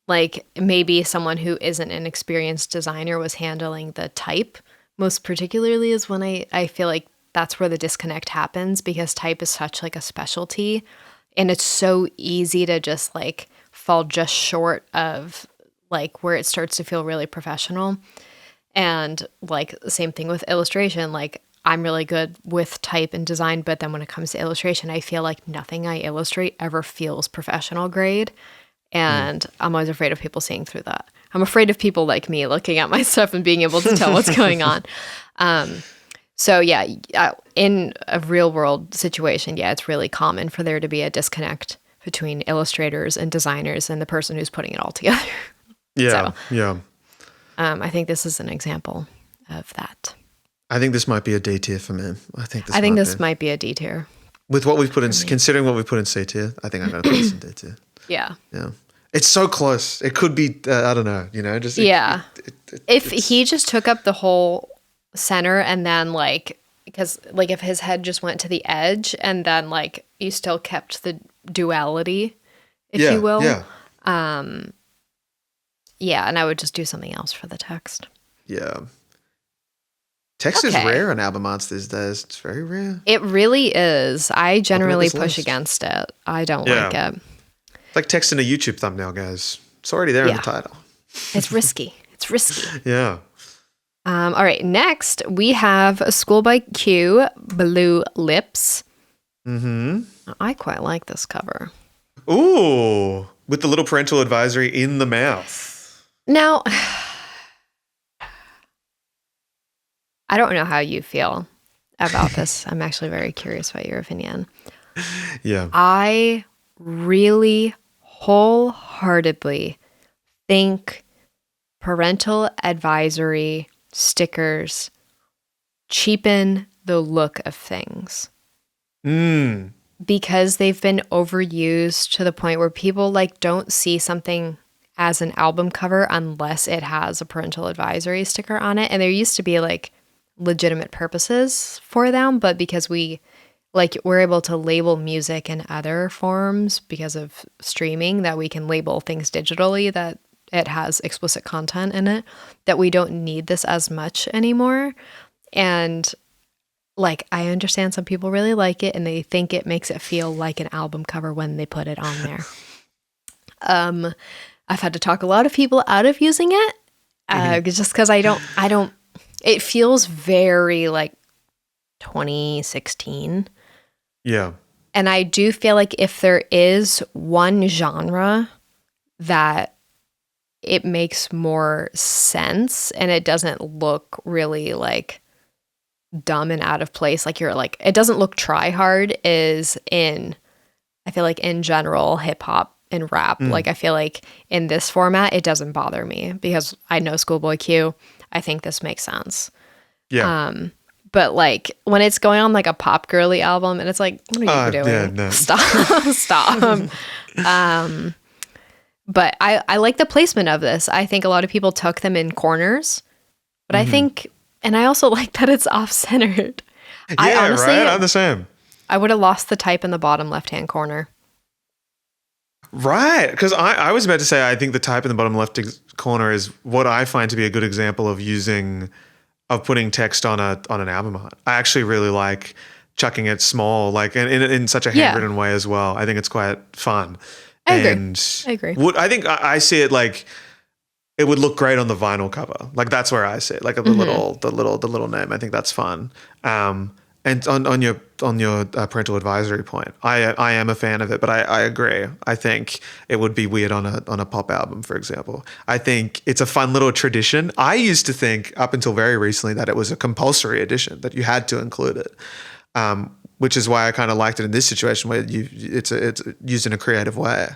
like maybe someone who isn't an experienced designer was handling the type. Most particularly is when I feel like that's where the disconnect happens, because type is such like a specialty and it's so easy to just like fall just short of like where it starts to feel really professional. And like the same thing with illustration, like I'm really good with type and design, but then when it comes to illustration, I feel like nothing I illustrate ever feels professional grade. And I'm always afraid of people seeing through that. I'm afraid of people like me looking at my stuff and being able to tell what's going on. So yeah, in a real world situation, yeah, it's really common for there to be a disconnect between illustrators and designers and the person who's putting it all together. Yeah, so, yeah. I think this is an example of that. I think this might be a D tier for me. I think this might be a D tier. With what we've put in, considering what we've put in C tier, I think I'm going to put this in D tier. Yeah. Yeah. It's so close. It could be, I don't know, you know, just. If he just took up the whole center and then like, because like if his head just went to the edge and then like you still kept the duality, if you will. Yeah. Yeah. And I would just do something else for the text. Yeah. Text is rare on album arts these days. It's very rare. It really is. I generally push against it. I don't like it. It's like text in a YouTube thumbnail, guys. It's already there in the title. It's risky. It's risky. Yeah. All right. Next, we have ScHoolboy Q, Blue Lips. Mm-hmm. I quite like this cover. Ooh. With the little parental advisory in the mouth. Now, I don't know how you feel about this. I'm actually very curious about your opinion. Yeah. I really wholeheartedly think parental advisory stickers cheapen the look of things. Because they've been overused to the point where people like don't see something as an album cover unless it has a parental advisory sticker on it. And there used to be like legitimate purposes for them, but because we're able to label music in other forms because of streaming, that we can label things digitally that it has explicit content in it, that we don't need this as much anymore. And like, I understand some people really like it and they think it makes it feel like an album cover when they put it on there. I've had to talk a lot of people out of using it just because I don't, it feels very like 2016. Yeah. And I do feel like if there is one genre that it makes more sense and it doesn't look really like dumb and out of place, like you're like, it doesn't look try hard, is in, I feel like in general, hip hop and rap. Like I feel like in this format, it doesn't bother me because I know ScHoolboy Q. I think this makes sense. Yeah. But like when it's going on like a pop girly album and it's like, what are you doing? Yeah, no. Stop. But I like the placement of this. I think a lot of people tuck them in corners But I think, and I also like that it's off-centered. Yeah, right? I'm the same. I would have lost the type in the bottom left-hand corner. Right, because I was about to say I think the type in the bottom left corner is what I find to be a good example of putting text on an album art. I actually really like chucking it small, like in such a handwritten way as well. I think it's quite fun. I agree. I think I see it like it would look great on the vinyl cover. Like that's where I see it. Like the little name. I think that's fun. And on your parental advisory point, I am a fan of it, but I agree. I think it would be weird on a pop album, for example. I think it's a fun little tradition. I used to think up until very recently that it was a compulsory edition, that you had to include it, which is why I kind of liked it in this situation where it's used in a creative way.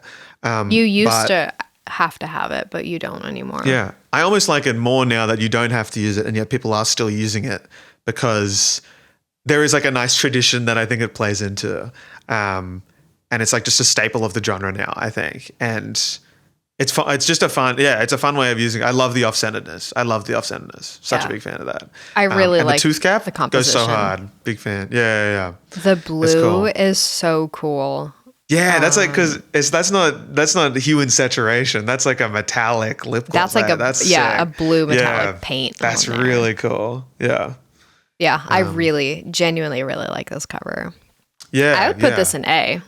You used to have to have it, but you don't anymore. Yeah, I almost like it more now that you don't have to use it, and yet people are still using it because there is like a nice tradition that I think it plays into. And it's like just a staple of the genre now, I think. And it's fun. It's just it's a fun way of using it. I love the off-centeredness. Such a big fan of that. I really like the tooth cap. The composition. Goes so hard. Big fan. Yeah. The blue is so cool. Yeah, that's like, because that's not hue and saturation. That's like a metallic lip gloss. That's like a blue metallic paint. That's really cool. Yeah. Yeah, I genuinely really like this cover. Yeah. I would put this in A.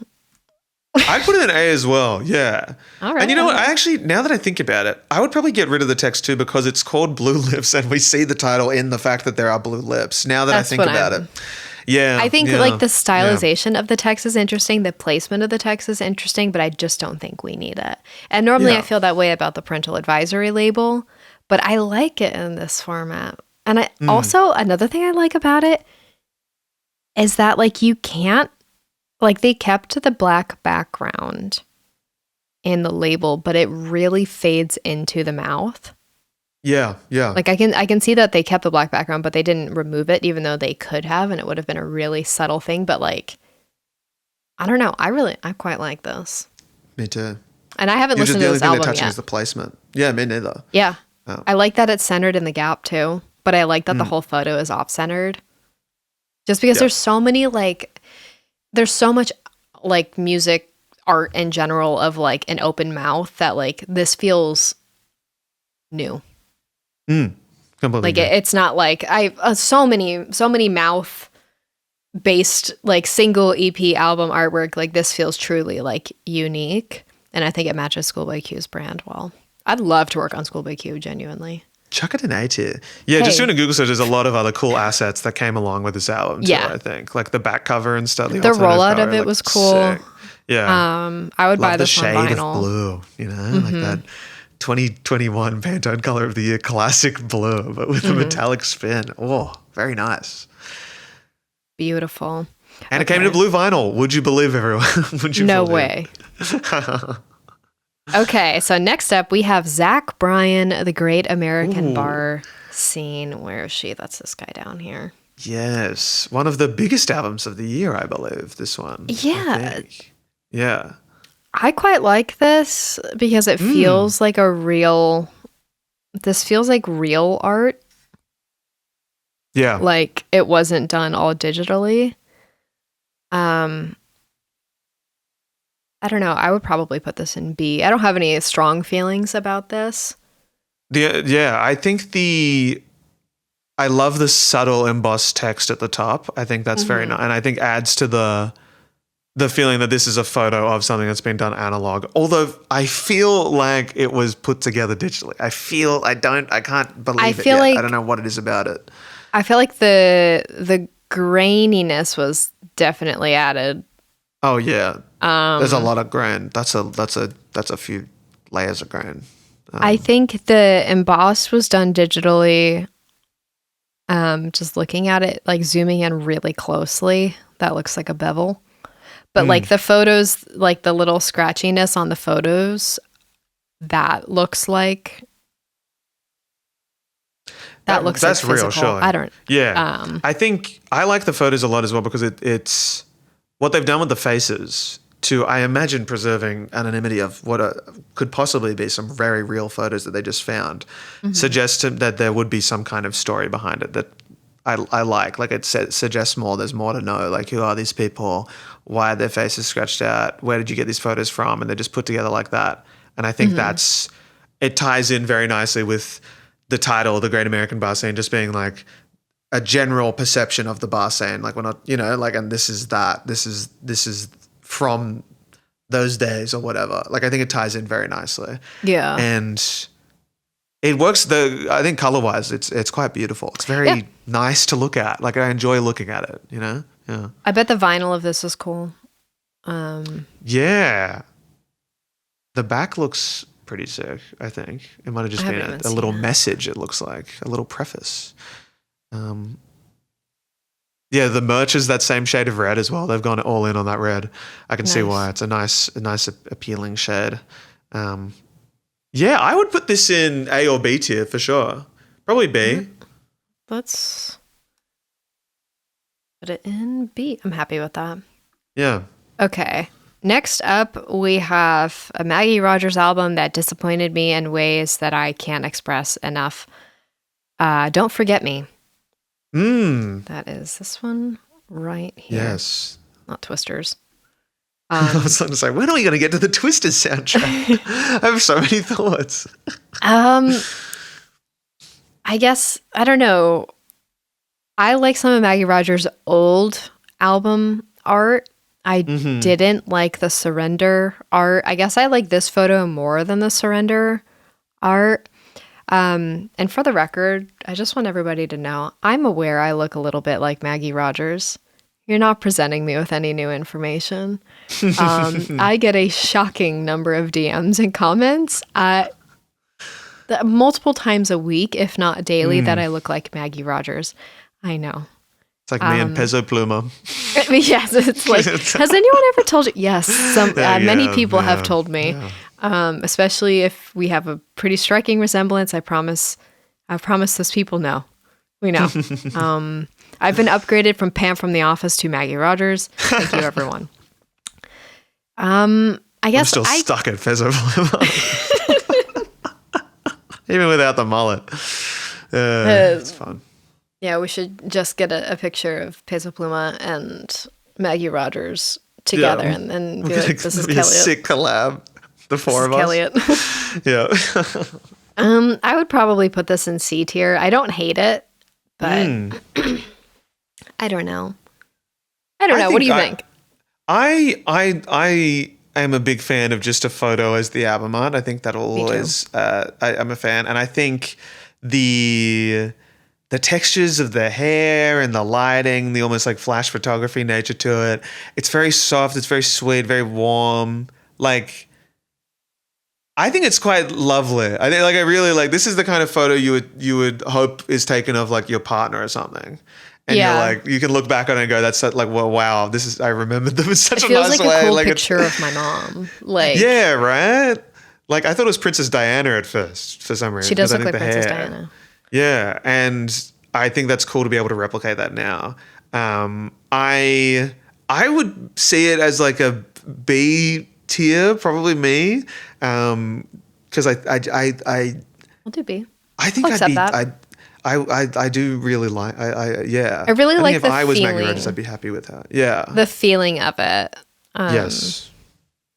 I'd put it in A as well, yeah. All right. And you know what? I actually, now that I think about it, I would probably get rid of the text too, because it's called Blue Lips and we see the title in the fact that there are blue lips. Now that I think about it. Yeah. I think like the stylization of the text is interesting. The placement of the text is interesting, but I just don't think we need it. And normally I feel that way about the parental advisory label, but I like it in this format. And also another thing I like about it is that like you can't, like they kept the black background in the label, but it really fades into the mouth. Yeah. Like I can see that they kept the black background, but they didn't remove it, even though they could have, and it would have been a really subtle thing. But like, I don't know. I quite like this. Me too. And I haven't listened to this album yet. The only thing they're touching is the placement. Yeah, me neither. Yeah. Oh. I like that it's centered in the gap too, but I like that the whole photo is off-centered. Just because there's so much like music art in general of like an open mouth that like this feels new. Completely like it's not like so many mouth based like single EP album artwork. Like this feels truly like unique, and I think it matches Schoolboy Q's brand well. I'd love to work on Schoolboy Q, genuinely. Chuck it in A tier. Yeah, just doing a Google search, there's a lot of other cool assets that came along with this album too, I think. Like the back cover and stuff. The rollout of it was cool. Sick. Yeah. I would buy this on vinyl. The shade of blue, you know, like that 2021 Pantone Color of the Year classic blue, but with a metallic spin. Oh, very nice. Beautiful. And it came to blue vinyl. Would you believe, everyone? Would you No believe? way. Okay, so next up we have Zach Bryan, The Great American Bar Scene. Where is she? That's this guy down here. Yes, one of the biggest albums of the year, I believe, this one. Yeah. Yeah. I quite like this because it feels like this feels like real art. Yeah. Like it wasn't done all digitally. I don't know. I would probably put this in B. I don't have any strong feelings about this. Yeah, I think I love the subtle embossed text at the top. I think that's very nice, and I think adds to the feeling that this is a photo of something that's been done analog. Although I feel like it was put together digitally. I can't believe it yet. I don't know what it is about it. I feel like the graininess was definitely added. Oh yeah. There's a lot of grain. That's a few layers of grain. I think the embossed was done digitally. Just looking at it, like zooming in really closely, that looks like a bevel. But like the photos, like the little scratchiness on the photos, that looks like that's like physical. Real, surely. I don't. Yeah. I think I like the photos a lot as well because it's what they've done with the faces to, I imagine, preserving anonymity of what could possibly be some very real photos that they just found, suggests that there would be some kind of story behind it that I like. Like it suggests more, there's more to know. Like, who are these people? Why are their faces scratched out? Where did you get these photos from? And they're just put together like that. And I think it ties in very nicely with the title, The Great American Bar Scene, just being like a general perception of the bar scene. Like, we're not, like, and this is from those days or whatever. Like, I think it ties in very nicely. Yeah. And it works, I think color-wise, it's quite beautiful. It's very nice to look at. Like, I enjoy looking at it, Yeah. I bet the vinyl of this is cool. Yeah. The back looks pretty sick, I think. It might have just been a little message, it looks like. A little preface. Yeah, the merch is that same shade of red as well. They've gone all in on that red. I can see why. It's a nice appealing shade. Yeah, I would put this in A or B tier for sure. Probably B. Let's put it in B. I'm happy with that. Yeah. Okay. Next up, we have a Maggie Rogers album that disappointed me in ways that I can't express enough. Don't Forget Me. That is this one right here. Yes. Not Twisters. I was going to say, when are we going to get to the Twisters soundtrack? I have so many thoughts. I guess, I don't know. I like some of Maggie Rogers' old album art. I didn't like the Surrender art. I guess I like this photo more than the Surrender art. And for the record, I just want everybody to know, I'm aware I look a little bit like Maggie Rogers. You're not presenting me with any new information. I get a shocking number of DMs and comments multiple times a week, if not daily, that I look like Maggie Rogers. I know. It's like me and Peso Pluma. Yes, it's like, has anyone ever told you? Yes, many people have told me, especially if we have a pretty striking resemblance. I promise those people know. We know. I've been upgraded from Pam from The Office to Maggie Rogers. Thank you, everyone. I guess I'm still stuck at Peso Pluma. Even without the mullet. It's fun. Yeah, we should just get a picture of Peso Pluma and Maggie Rogers together and then be like, this is kelliot. A sick collab. The four of us. kelliot. Yeah. I would probably put this in C tier. I don't hate it, but I don't know. What do you think? I am a big fan of just a photo as the album art. I think that'll always, I'm a fan. And I think the textures of the hair and the lighting, the almost like flash photography nature to it, it's very soft, it's very sweet, very warm. Like, I think it's quite lovely. I think, like, I really like, this is the kind of photo you would hope is taken of like your partner or something. And you're like, you can look back on it and go, that's like, well, wow, I remembered them in such a nice way. It feels like a cool like picture of my mom. Like, yeah, right? Like, I thought it was Princess Diana at first for some reason. She does look like Princess Diana. Yeah, and I think that's cool to be able to replicate that now. I would see it as like a B tier, probably me, because I We'll do B. I think I'll accept that. I do really like. Yeah. I really like if the I was feeling. Maggie Rogers, I'd be happy with her. Yeah. The feeling of it. Yes.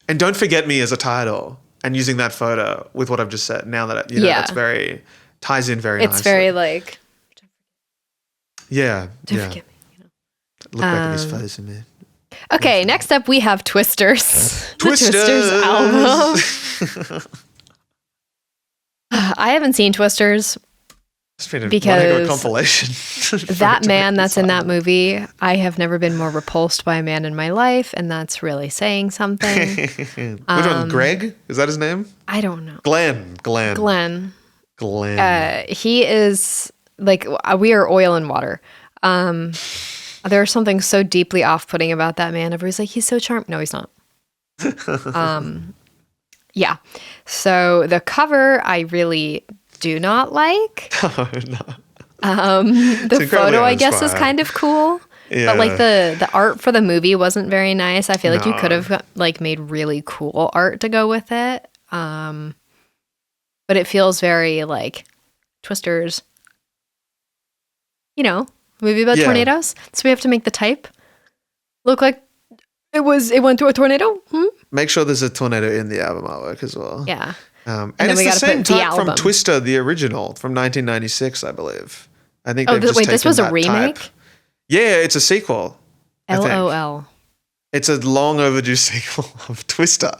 And Don't Forget Me as a title, and using that photo with what I've just said. Now that that's very ties in very nicely. It's very like. Yeah. Don't forget me. Look back at these photos in there. Okay, next up we have Twisters. Twisters. The Twisters album. I haven't seen Twisters. It's been because a compilation. That man that's in that movie, I have never been more repulsed by a man in my life, and that's really saying something. Which one? Greg? Is that his name? I don't know. Glenn. He is like, we are oil and water. There's something so deeply off-putting about that man. Everybody's like, he's so charming. No, he's not. Yeah. So the cover, I really do not like. Oh, no. The photo, I guess, is kind of cool. But like Yeah. the art for the movie wasn't very nice. I feel like you No. could have like made really cool art to go with it. But it feels very like Twisters, movie about Yeah. tornadoes. So we have to make the type look like it went through a tornado. Make sure there's a tornado in the album artwork as well. Yeah. And then it's we the gotta same put the type from album. Twister, the original from 1996, I believe. I think Oh, they've just wait, this taken was a that remake? type. Yeah, it's a sequel. I think. LOL. It's a long overdue sequel of Twister.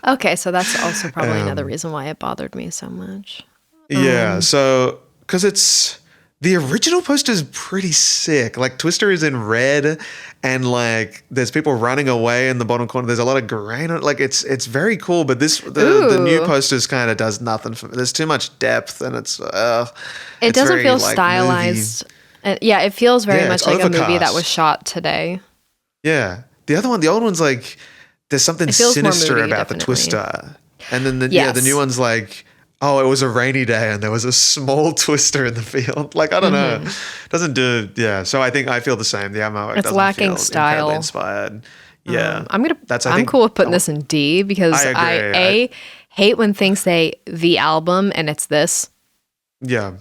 Okay, so that's also probably another Um, reason why it bothered me so much. Yeah, so because it's the original poster is pretty sick. Like Twister is in red, and like there's people running away in the bottom corner. There's a lot of grain on it. Like it's very cool. But the new Ooh. posters kind of does nothing for me. There's too much depth, and It it's doesn't very, feel like, stylized. Yeah, it feels very Yeah, much it's like a movie that overcast. was shot today. Yeah, the old one's like there's something It feels more sinister moody, about the definitely. Twister, and then the Yes. new one's like. Oh, it was a rainy day and there was a small twister in the field. Like, I don't know. Doesn't do, yeah. So I feel the same. The ammo It's doesn't lacking feel style. incredibly inspired. Yeah. I'm cool with putting this in D because I agree. I hate when things say the album and it's this. Yeah.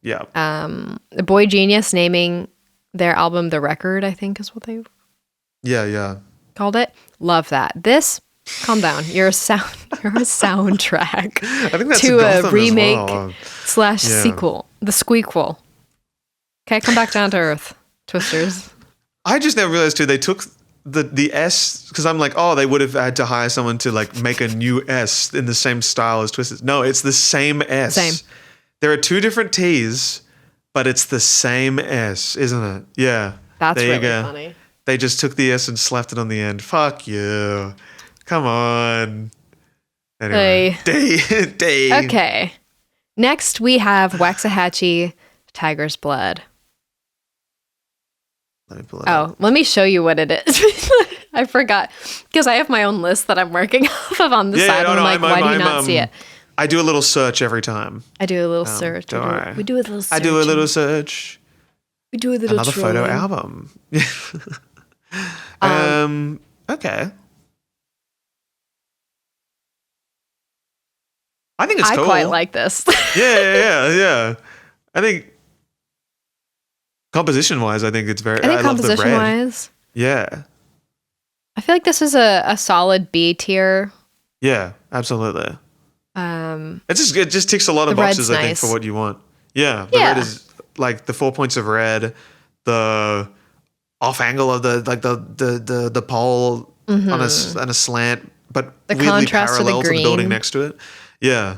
Yeah. The Boy Genius naming their album The Record, I think is what they Yeah. Yeah. called it. Love that. This, calm down. You're a soundtrack I think that's to Gotham a remake as well. / sequel, the squeakquel. Okay, come back down to earth, Twisters. I just never realized too, they took the S, because I'm like, oh, they would have had to hire someone to like make a new S in the same style as Twisters. No, it's the same S. Same. There are two different T's, but it's the same S, isn't it? Yeah. That's There you really go. funny. They just took the S and slapped it on the end. Fuck you. Come on. Anyway. D. Okay. Next, we have Waxahatchee, Tiger's Blood. Let me pull it up. Oh, let me show you what it is. I forgot. Because I have my own list that I'm working off of on the side. no, I'm no, like, why do you not see it? I do a little search every time. I do a little search. don't worry. We do a little search. I do a little search. We do a little Another photo trolling. album. Okay. I think it's I cool. quite like this. Yeah. I think composition-wise, I think it's very. I think love the red. composition-wise, Yeah. I feel like this is a solid B tier. Yeah. Absolutely. It just ticks a lot of The red's boxes, I think, nice. for what you want. Yeah. The Yeah. red is like the 4 points of red, the off angle of the pole on a slant, but The weirdly contrast to the parallel to the building green. next to it. Yeah.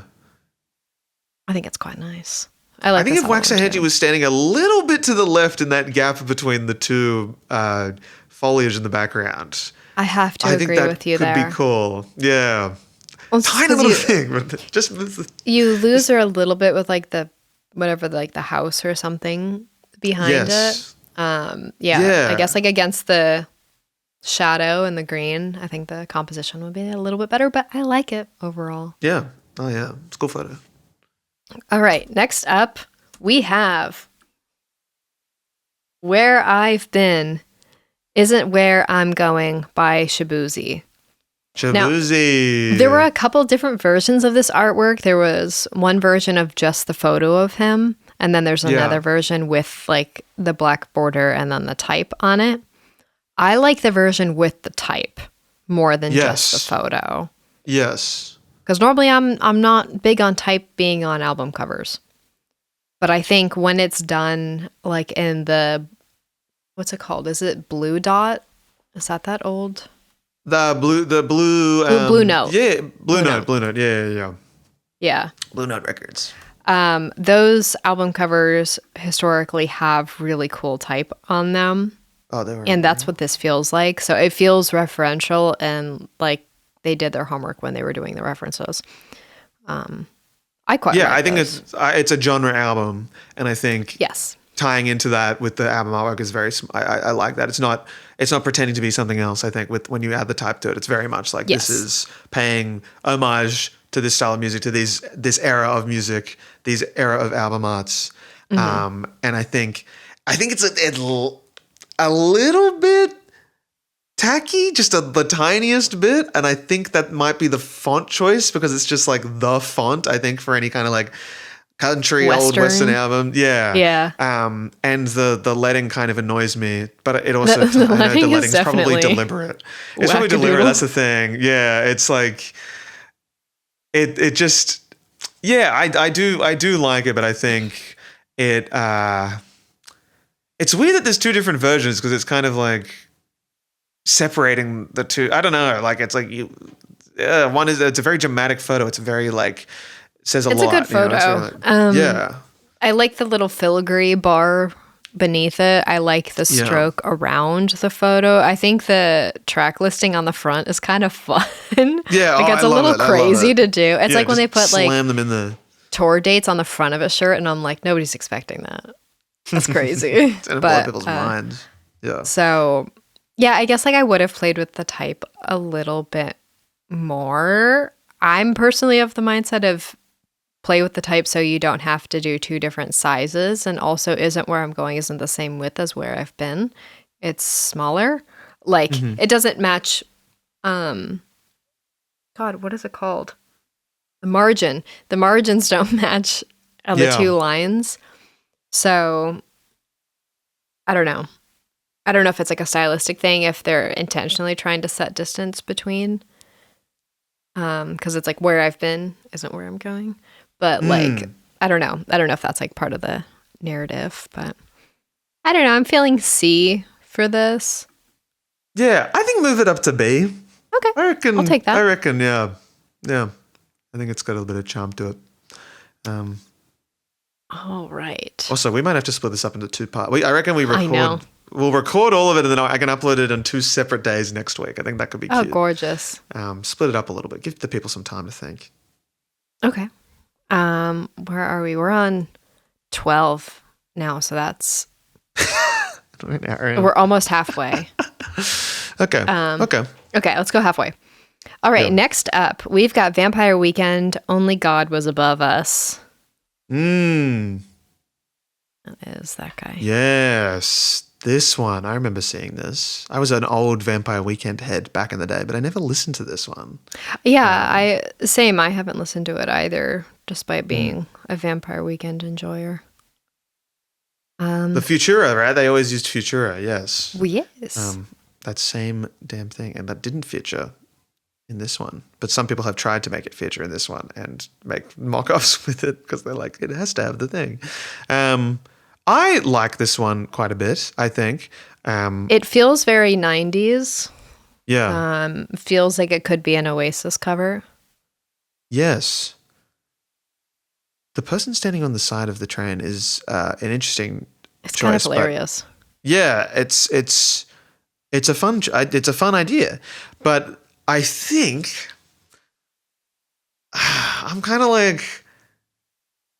I think it's quite nice. I like I think this if album, Waxahatchee too. was standing a little bit to the left in that gap between the two foliage in the background, I have to I think agree that with you could there. be cool. Yeah. Well, it's Tiny 'cause little you, thing, but just you lose her a little bit with like the house or something behind yes. it. Yeah. I guess like against the shadow and the green, I think the composition would be a little bit better, but I like it overall. Yeah. Oh yeah. It's a cool photo. All right, next up we have Where I've Been Isn't Where I'm Going by Shaboozey. Shaboozey. There were a couple different versions of this artwork. There was one version of just the photo of him, and then there's another version with like the black border and then the type on it. I like the version with the type more than just the photo. Yes. Because normally I'm not big on type being on album covers. But I think when it's done like in the, what's it called? Is it Blue Dot? Is that old? The blue Blue Note. Yeah, Blue Note. Yeah. Yeah. Blue Note Records. Those album covers historically have really cool type on them. Oh, they were. And that's what this feels like. So it feels referential and like they did their homework when they were doing the references. I quite like I think this. it's a genre album, and I think Yes. tying into that with the album artwork is very. I like that. It's not pretending to be something else. I think when you add the type to it, it's very much like Yes. this is paying homage to this style of music, to this era of music, these era of album arts. And I think it's a little bit tacky, just the tiniest bit. And I think that might be the font choice because it's just like the font, I think, for any kind of like country old Western album. Yeah. Yeah. And the leading kind of annoys me, but it also, The I know the leading is leading's probably definitely deliberate. It's probably deliberate. wackadoodle. That's the thing. Yeah. It's like, it just, yeah, I do like it, but I think it's weird that there's two different versions because it's kind of like separating the two. I don't know. Like it's like one is it's a very dramatic photo. It's very like says a lot. It's a good photo. Yeah. I like the little filigree bar beneath it. I like the stroke around the photo. I think the track listing on the front is kind of fun. Yeah, like it's a little crazy to do. It's like when they put like slam them in the tour dates on the front of a shirt, and I'm like, nobody's expecting that. That's crazy. It's in a lot of people's minds. Yeah. So yeah, I guess like I would have played with the type a little bit more. I'm personally of the mindset of play with the type so you don't have to do two different sizes, and also isn't where I'm going isn't the same width as where I've been. It's smaller. Like it doesn't match God, what is it called? The margin. The margins don't match on the two lines. So I don't know. I don't know if it's like a stylistic thing, if they're intentionally trying to set distance between. Because it's like where I've been isn't where I'm going. But like, I don't know. I don't know if that's like part of the narrative, but I don't know. I'm feeling C for this. Yeah, I think move it up to B. Okay. I reckon. I'll take that. I reckon, yeah. Yeah. I think it's got a little bit of charm to it. All right. Also, we might have to split this up into two parts. I reckon we record. I know. We'll record all of it and then I can upload it on 2 separate days next week. I think that could be cute. Oh, gorgeous. Split it up a little bit. Give the people some time to think. Okay. Where are we? We're on 12 now, so that's we're almost halfway. Okay. Okay, let's go halfway. All right, next up, we've got Vampire Weekend, Only God Was Above Us. That is that guy. Yes. This one, I remember seeing this. I was an old Vampire Weekend head back in the day, but I never listened to this one. Yeah, I haven't listened to it either, despite being a Vampire Weekend enjoyer. The Futura, right? They always used Futura, yes. Well, yes. That same damn thing, and that didn't feature in this one. But some people have tried to make it feature in this one and make mock-offs with it because they're like, it has to have the thing. I like this one quite a bit, I think. It feels very 90s. Yeah. Feels like it could be an Oasis cover. Yes. The person standing on the side of the train is an interesting It's choice. kind of hilarious. Yeah, it's a fun idea, but I think I'm kind of like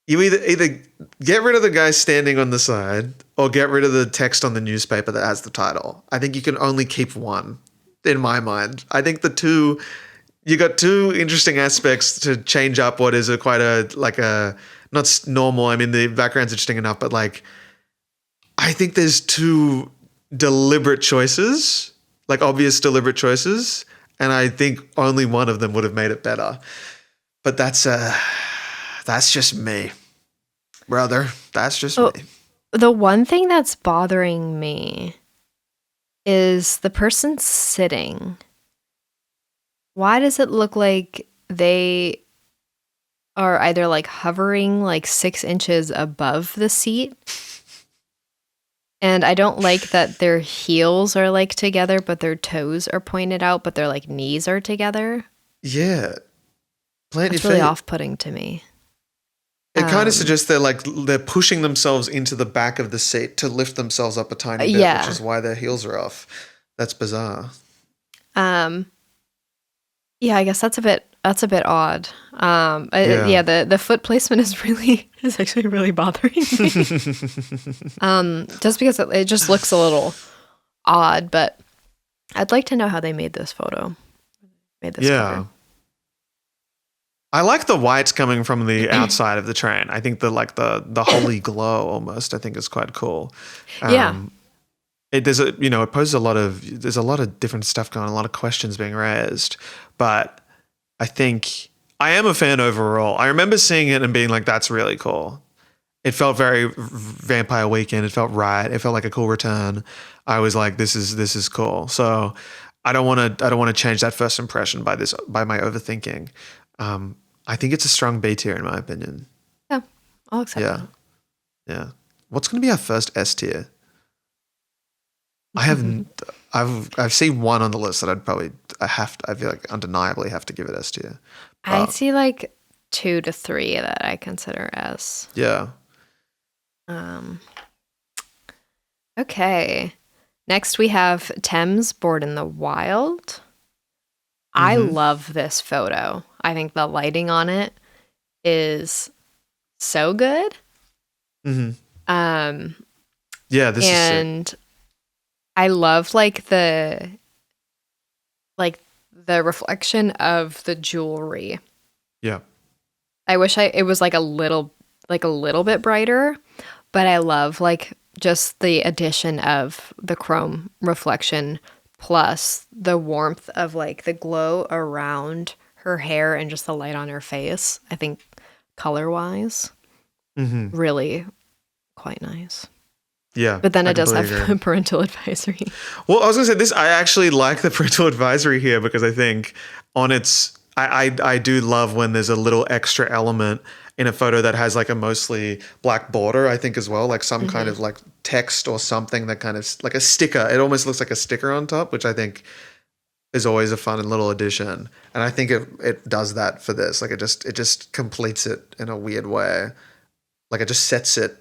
you either get rid of the guy standing on the side or get rid of the text on the newspaper that has the title. I think you can only keep one in my mind. I think you got two interesting aspects to change up what is not normal. I mean, the background's interesting enough, but like, I think there's two deliberate choices, like obvious deliberate choices. And I think only one of them would have made it better. But that's just me, brother. That's just me. The one thing that's bothering me is the person sitting. Why does it look like they are either like hovering like 6 inches above the seat? And I don't like that their heels are like together, but their toes are pointed out, but their like knees are together. Yeah. It's really off-putting to me. It kind of suggests they're pushing themselves into the back of the seat to lift themselves up a tiny bit, which is why their heels are off. That's bizarre. Yeah, I guess that's a bit odd. The foot placement is actually really bothering me. Just because it just looks a little odd, but I'd like to know how they made this photo. Cover. I like the white coming from the outside of the train. I think the holy glow almost, I think is quite cool. it poses there's a lot of different stuff going on, a lot of questions being raised, but I think I am a fan overall. I remember seeing it and being like, that's really cool. It felt very Vampire Weekend. It felt right. It felt like a cool return. I was like, this is cool. So I don't want to change that first impression by my overthinking. I think it's a strong B tier in my opinion. Yeah, I'll accept that. Yeah. What's going to be our first S tier? I've seen one on the list that I feel like undeniably have to give it S tier. I see like 2 to 3 that I consider S. Yeah. Okay. Next we have Tems, Bored in the Wild. I love this photo. I think the lighting on it is so good. Yeah, this is sick. I love like the reflection of the jewelry. Yeah. I wish it was like a little bit brighter, but I love like just the addition of the chrome reflection plus the warmth of like the glow around her hair and just the light on her face. I think color-wise, really quite nice. Yeah. But then it does have parental advisory. Well, I was going to say this, I actually like the parental advisory here because I think I do love when there's a little extra element in a photo that has like a mostly black border, I think as well, like some kind of like text or something that kind of like a sticker. It almost looks like a sticker on top, which I think is always a fun little addition. And I think it does that for this. Like it just completes it in a weird way. Like it just sets it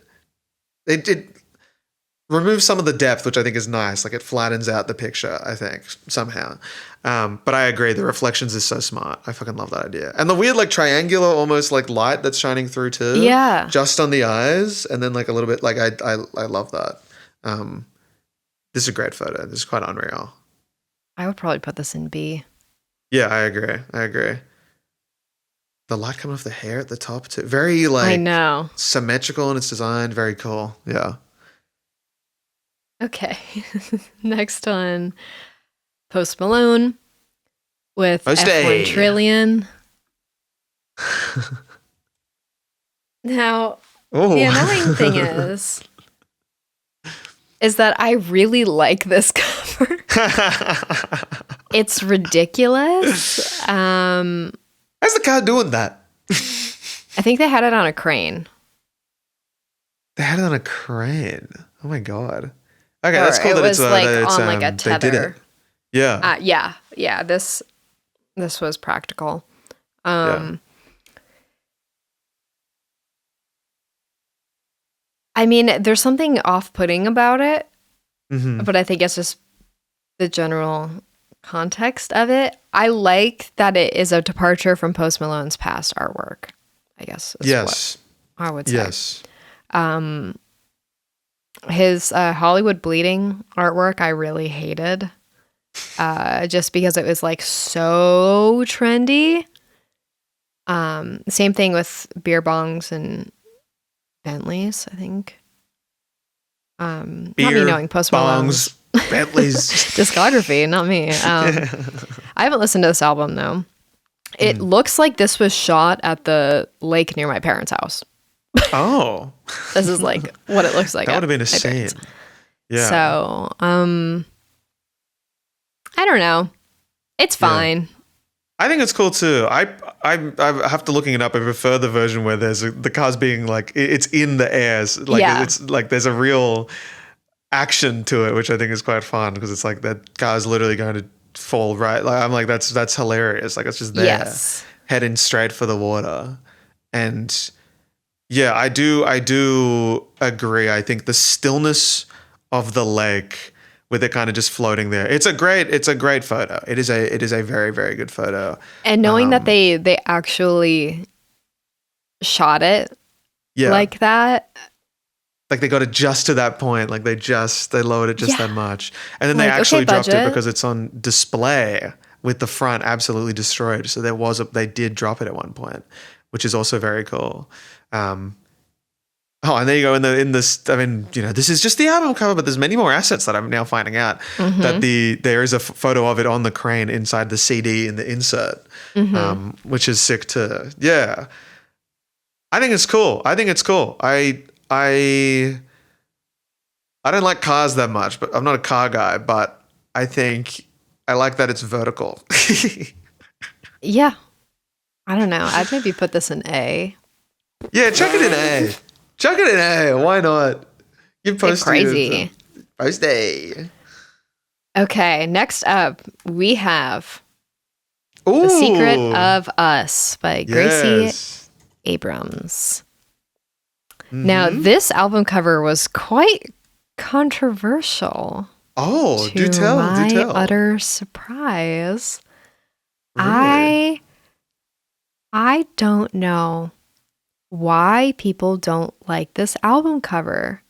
removes some of the depth, which I think is nice. Like it flattens out the picture, I think, somehow. But I agree, the reflections is so smart. I fucking love that idea. And the weird like triangular almost like light that's shining through too. Yeah. Just on the eyes. And then like a little bit like I love that. This is a great photo. This is quite unreal. I would probably put this in B. Yeah, I agree. The light coming off the hair at the top too. Very like I know. Symmetrical in its design. Very cool. Yeah. Okay. Next one. Post Malone with F1 Trillion. Now, the annoying thing is that I really like this cover. It's ridiculous. How's the car doing that? I think they had it on a crane. They had it on a crane. Oh my god. Okay, that's cool. It that was it's like on like a tether. They did it. Yeah. Yeah. This was practical. Yeah. I mean, there's something off-putting about it, Mm-hmm. but I think it's just the general context of it. I like that it is a departure from Post Malone's past artwork, I guess. Yes. What I would say. Yes. His Hollywood Bleeding artwork I really hated, just because it was like so trendy. Same thing with beer bongs and Bentleys, I think. Not me knowing Post Malone's Bentleys discography, not me. I haven't listened to this album though. It looks like this was shot at the lake near my parents' house. Oh. This is like what it looks like. That would have been a scene. Yeah. So, I don't know. It's fine. Yeah. I think it's cool too. I have to looking it up. I prefer the version where the car's being like it's in the air. Like it's like there's a real action to it, which I think is quite fun because it's like that car's literally going to fall right. Like I'm like that's hilarious. Like it's just there, heading straight for the water, and yeah, I do agree. I think the stillness of the lake with it kind of just floating there. It's a great photo. It is a very, very good photo. And knowing that they actually shot it like that. Like they got it just to that point. Like they lowered it just that much. And then they actually dropped it because it's on display with the front absolutely destroyed. So they did drop it at one point, which is also very cool. Oh, and there you go in this. I mean, this is just the album cover, but there's many more assets that I'm now finding out that there is a photo of it on the crane inside the CD in the insert, which is sick too. Yeah, I think it's cool. I don't like cars that much, but I'm not a car guy. But I think I like that it's vertical. Yeah, I don't know. I'd maybe put this in A. Yeah, chuck it in A. Chuck it in A. Why not? You post crazy. Post A. Okay, next up we have Ooh, The Secret of Us by Gracie yes. Abrams. Now, this album cover was quite controversial. Oh, to do tell. my utter surprise. Really? I don't know why people don't like this album cover.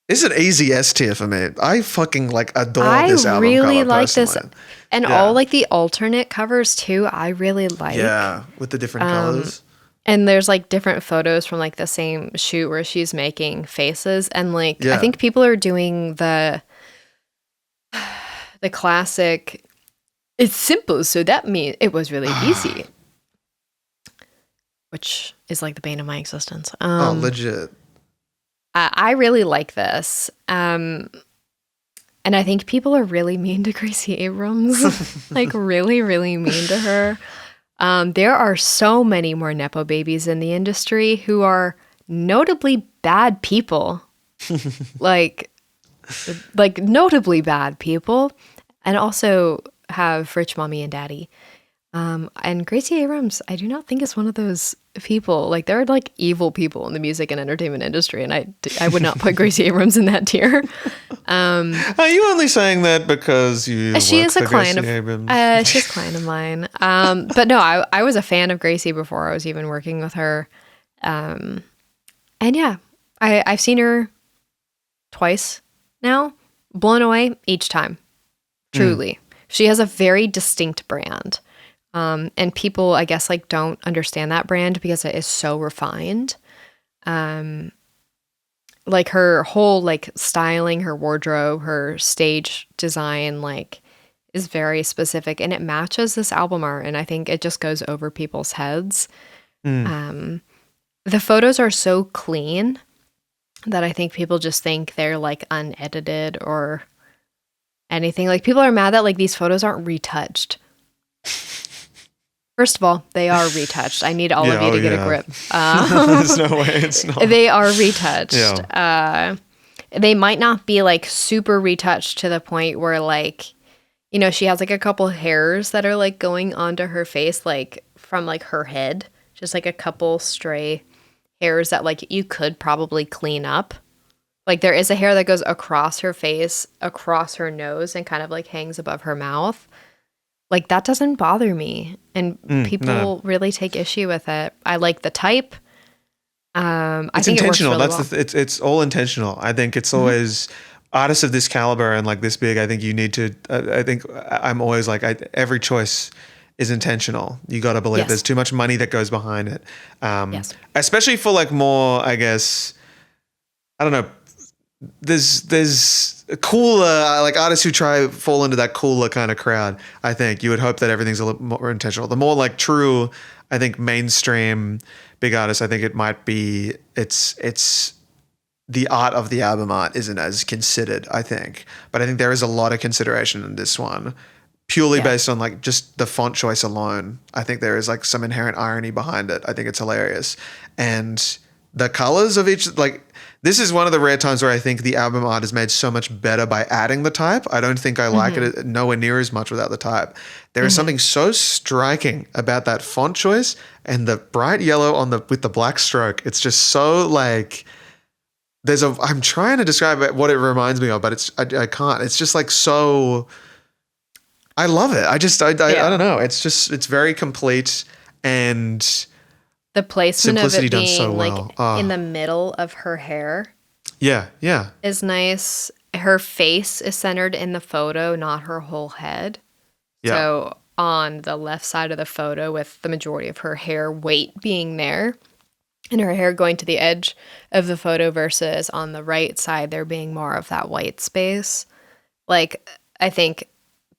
It's an easy S tier for me. I fucking adore this album cover. I really like personally. this. And all the alternate covers too, I really like. Yeah, with the different colors. And there's different photos from the same shoot where she's making faces. And I think people are doing the classic, it's simple, so that means it was really easy. Which is the bane of my existence. Legit. I really like this. And I think people are really mean to Gracie Abrams. Really, really mean to her. There are so many more Nepo babies in the industry who are notably bad people. Notably bad people. And also have rich mommy and daddy. And Gracie Abrams, I do not think is one of those people. There are evil people in the music and entertainment industry, and I would not put Gracie Abrams in that tier. Are you only saying that because she is a client Gracie Abrams? She's a client of mine. But no, I was a fan of Gracie before I was even working with her. And yeah, I've seen her twice now, blown away each time. Truly, she has a very distinct brand. And people, I guess, don't understand that brand because it is so refined. Her whole styling, her wardrobe, her stage design, is very specific, and it matches this album art. And I think it just goes over people's heads. The photos are so clean that I think people just think they're unedited or anything. People are mad that these photos aren't retouched. First of all, they are retouched. I need all of you to get a grip. There's no way it's not. They are retouched. Yeah. They might not be super retouched to the point where she has a couple hairs that are going onto her face from her head. Just a couple stray hairs that you could probably clean up. There is a hair that goes across her face, across her nose, and kind of hangs above her mouth. That doesn't bother me, and people really take issue with it. I like the type. I think intentional. It works really It's all intentional. I think it's always artists of this caliber and this big. I think you need to. I think I'm always every choice is intentional. You got to believe there's too much money that goes behind it. Especially for more, I guess. I don't know. There's cooler artists who fall into that cooler kind of crowd. I think you would hope that everything's a little more intentional. The more true, I think mainstream big artists, I think it might be it's the art of the album art isn't as considered, I think. But I think there is a lot of consideration in this one, purely based on just the font choice alone. I think there is some inherent irony behind it. I think it's hilarious. And the colors of each this is one of the rare times where I think the album art is made so much better by adding the type. I don't think I like it nowhere near as much without the type. There is something so striking about that font choice and the bright yellow with the black stroke. It's just so I'm trying to describe what it reminds me of, but I can't. It's just so, I love it. I don't know. It's very complete, and the placement simplicity of it being so well. In the middle of her hair. Yeah. Is nice. Her face is centered in the photo, not her whole head. Yeah. So on the left side of the photo with the majority of her hair weight being there, and her hair going to the edge of the photo versus on the right side there being more of that white space. Like, I think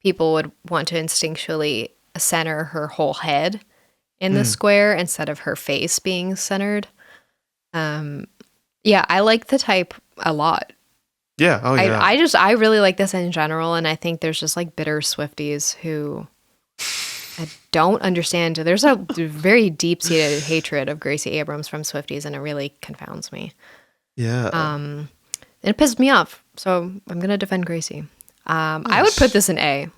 people would want to instinctually center her whole head in the square instead of her face being centered. Yeah, I like the type a lot. Yeah. Oh, yeah. I really like this in general, and I think there's just like bitter Swifties who I don't understand. There's a very deep-seated hatred of Gracie Abrams from Swifties, and it really confounds me. Yeah. And it pissed me off, so I'm gonna defend Gracie. I would put this in A,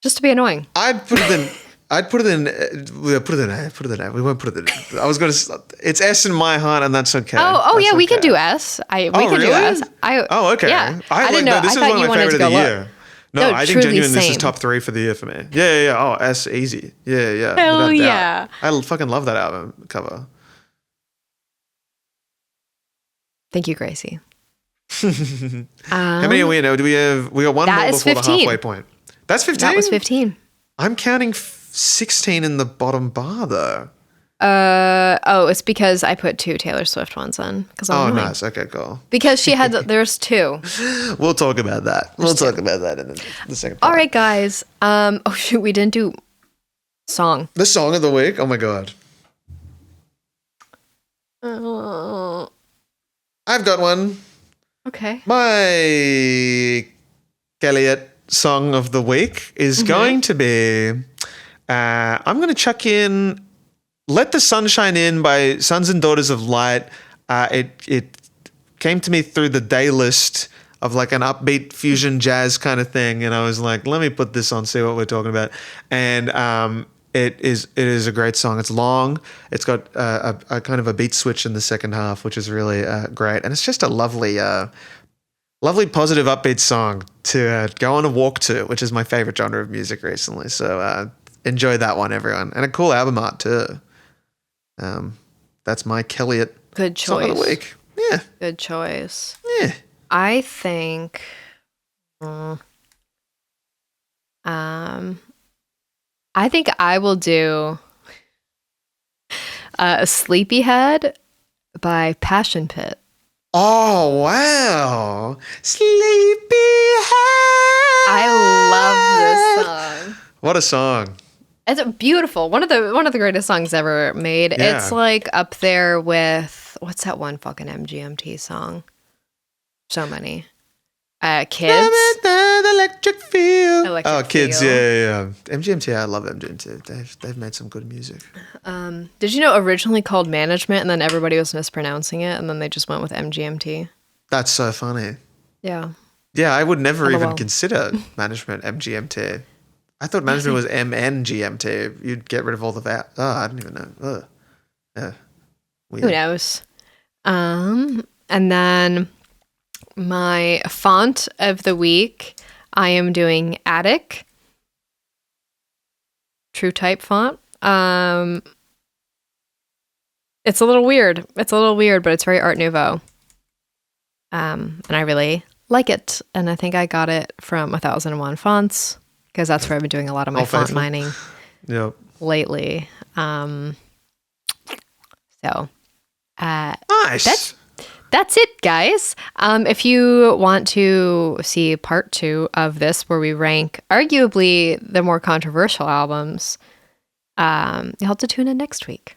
just to be annoying. I'd put it in. We'll put it in A. Put it in A. We won't put it in. I was going to. It's S in my heart, and that's okay. Oh That's yeah, we okay. can do S. We can really? do S. Okay. Yeah. I didn't know. This I is thought one you of my wanted favorite to of go the low. year. No, I think truly genuinely this is same. top 3 for the year for me. Yeah. Oh, S easy. Yeah. Hell without yeah. doubt. I fucking love that album cover. Thank you, Gracie. How many are we in? Do we have? We got one That more is before 15. the halfway point. That's 15. That was 15. I'm counting 16 in the bottom bar though. It's because I put 2 Taylor Swift ones in. Oh, nice. Okay, cool. Because she had, there's 2. We'll talk about that. We'll talk about that in the second part. All right, guys. Oh shoot, we didn't do song. The song of the week. Oh my god. I've got one. Okay. My kelliot song of the week is going to be. I'm going to chuck in "Let the Sun Shine In" by Sons and Daughters of Light. It came to me through the day list of like an upbeat fusion jazz kind of thing, and I was like, let me put this on, see what we're talking about. And it is a great song. It's long. It's got a kind of a beat switch in the second half, which is really great, and it's just a lovely positive upbeat song to go on a walk to, which is my favorite genre of music recently. So enjoy that one, everyone, and a cool album art too. That's my kelliot Good song of the choice. week. Yeah. Good choice. Yeah. I think. I think I will do a Sleepyhead by Passion Pit. Oh wow, Sleepyhead. I love this song. What a song! It's beautiful. One of the greatest songs ever made. Yeah. It's like up there with what's that one fucking MGMT song? So many. Kids. The electric feel. Electric Kids. Feel. Yeah. MGMT. I love MGMT. They've made some good music. Did you know originally called Management, and then everybody was mispronouncing it, and then they just went with MGMT? That's so funny. Yeah. Yeah, I would never even LOL. consider management MGMT. I thought management was MNGMT. You'd get rid of all the vowels. Oh, I didn't even know. Ugh. Yeah. Weird. Who knows? And then my font of the week, I am doing Attic. True type font. It's a little weird. But it's very Art Nouveau. And I really like it. And I think I got it from 1001 Fonts, because that's where I've been doing a lot of my font faithful. mining Yep. lately. Nice. That's it, guys. If you want to see part 2 of this, where we rank arguably the more controversial albums, you'll have to tune in next week.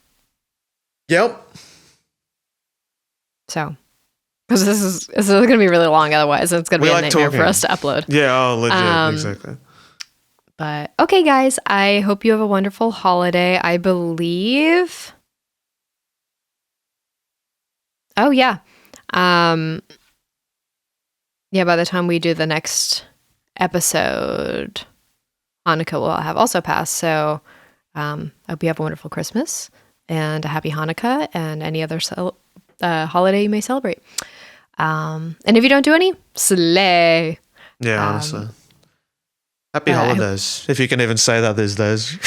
Yep. So, because this is going to be really long otherwise, and it's going to be a nightmare for us to upload. Yeah, legit. Exactly. But, okay, guys, I hope you have a wonderful holiday. I believe... Oh, yeah. By the time we do the next episode, Hanukkah will have also passed. So I hope you have a wonderful Christmas and a happy Hanukkah and any other holiday you may celebrate. And if you don't do any, slay. Yeah, honestly. Happy holidays. If you can even say that these days.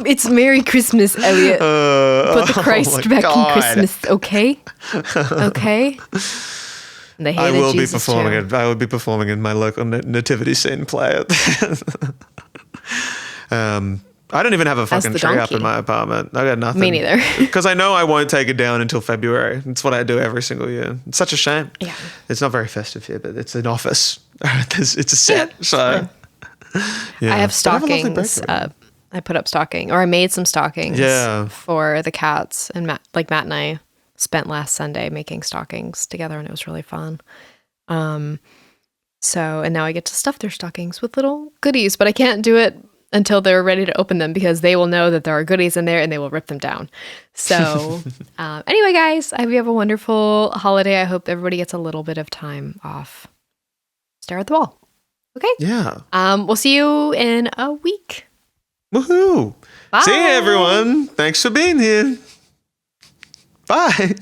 It's Merry Christmas, Elliot. Put the Christ back in Christmas, okay? Okay. And the I will be Jesus performing too. it. I will be performing in my local nativity scene play. I don't even have a fucking the tree up donkey. in my apartment. I got nothing. Me neither. Because I know I won't take it down until February. It's what I do every single year. It's such a shame. Yeah. It's not very festive here, but it's an office. It's a set. So yeah. I have But have a lovely stockings break, up. I put up stocking, or I made some stockings for the cats. And Matt and I spent last Sunday making stockings together, and it was really fun. And now I get to stuff their stockings with little goodies, but I can't do it until they're ready to open them because they will know that there are goodies in there and they will rip them down. So anyway, guys, I hope you have a wonderful holiday. I hope everybody gets a little bit of time off. Stare at the wall. Okay. Yeah. We'll see you in a week. Woohoo. Bye. See you, everyone. Thanks for being here. Bye.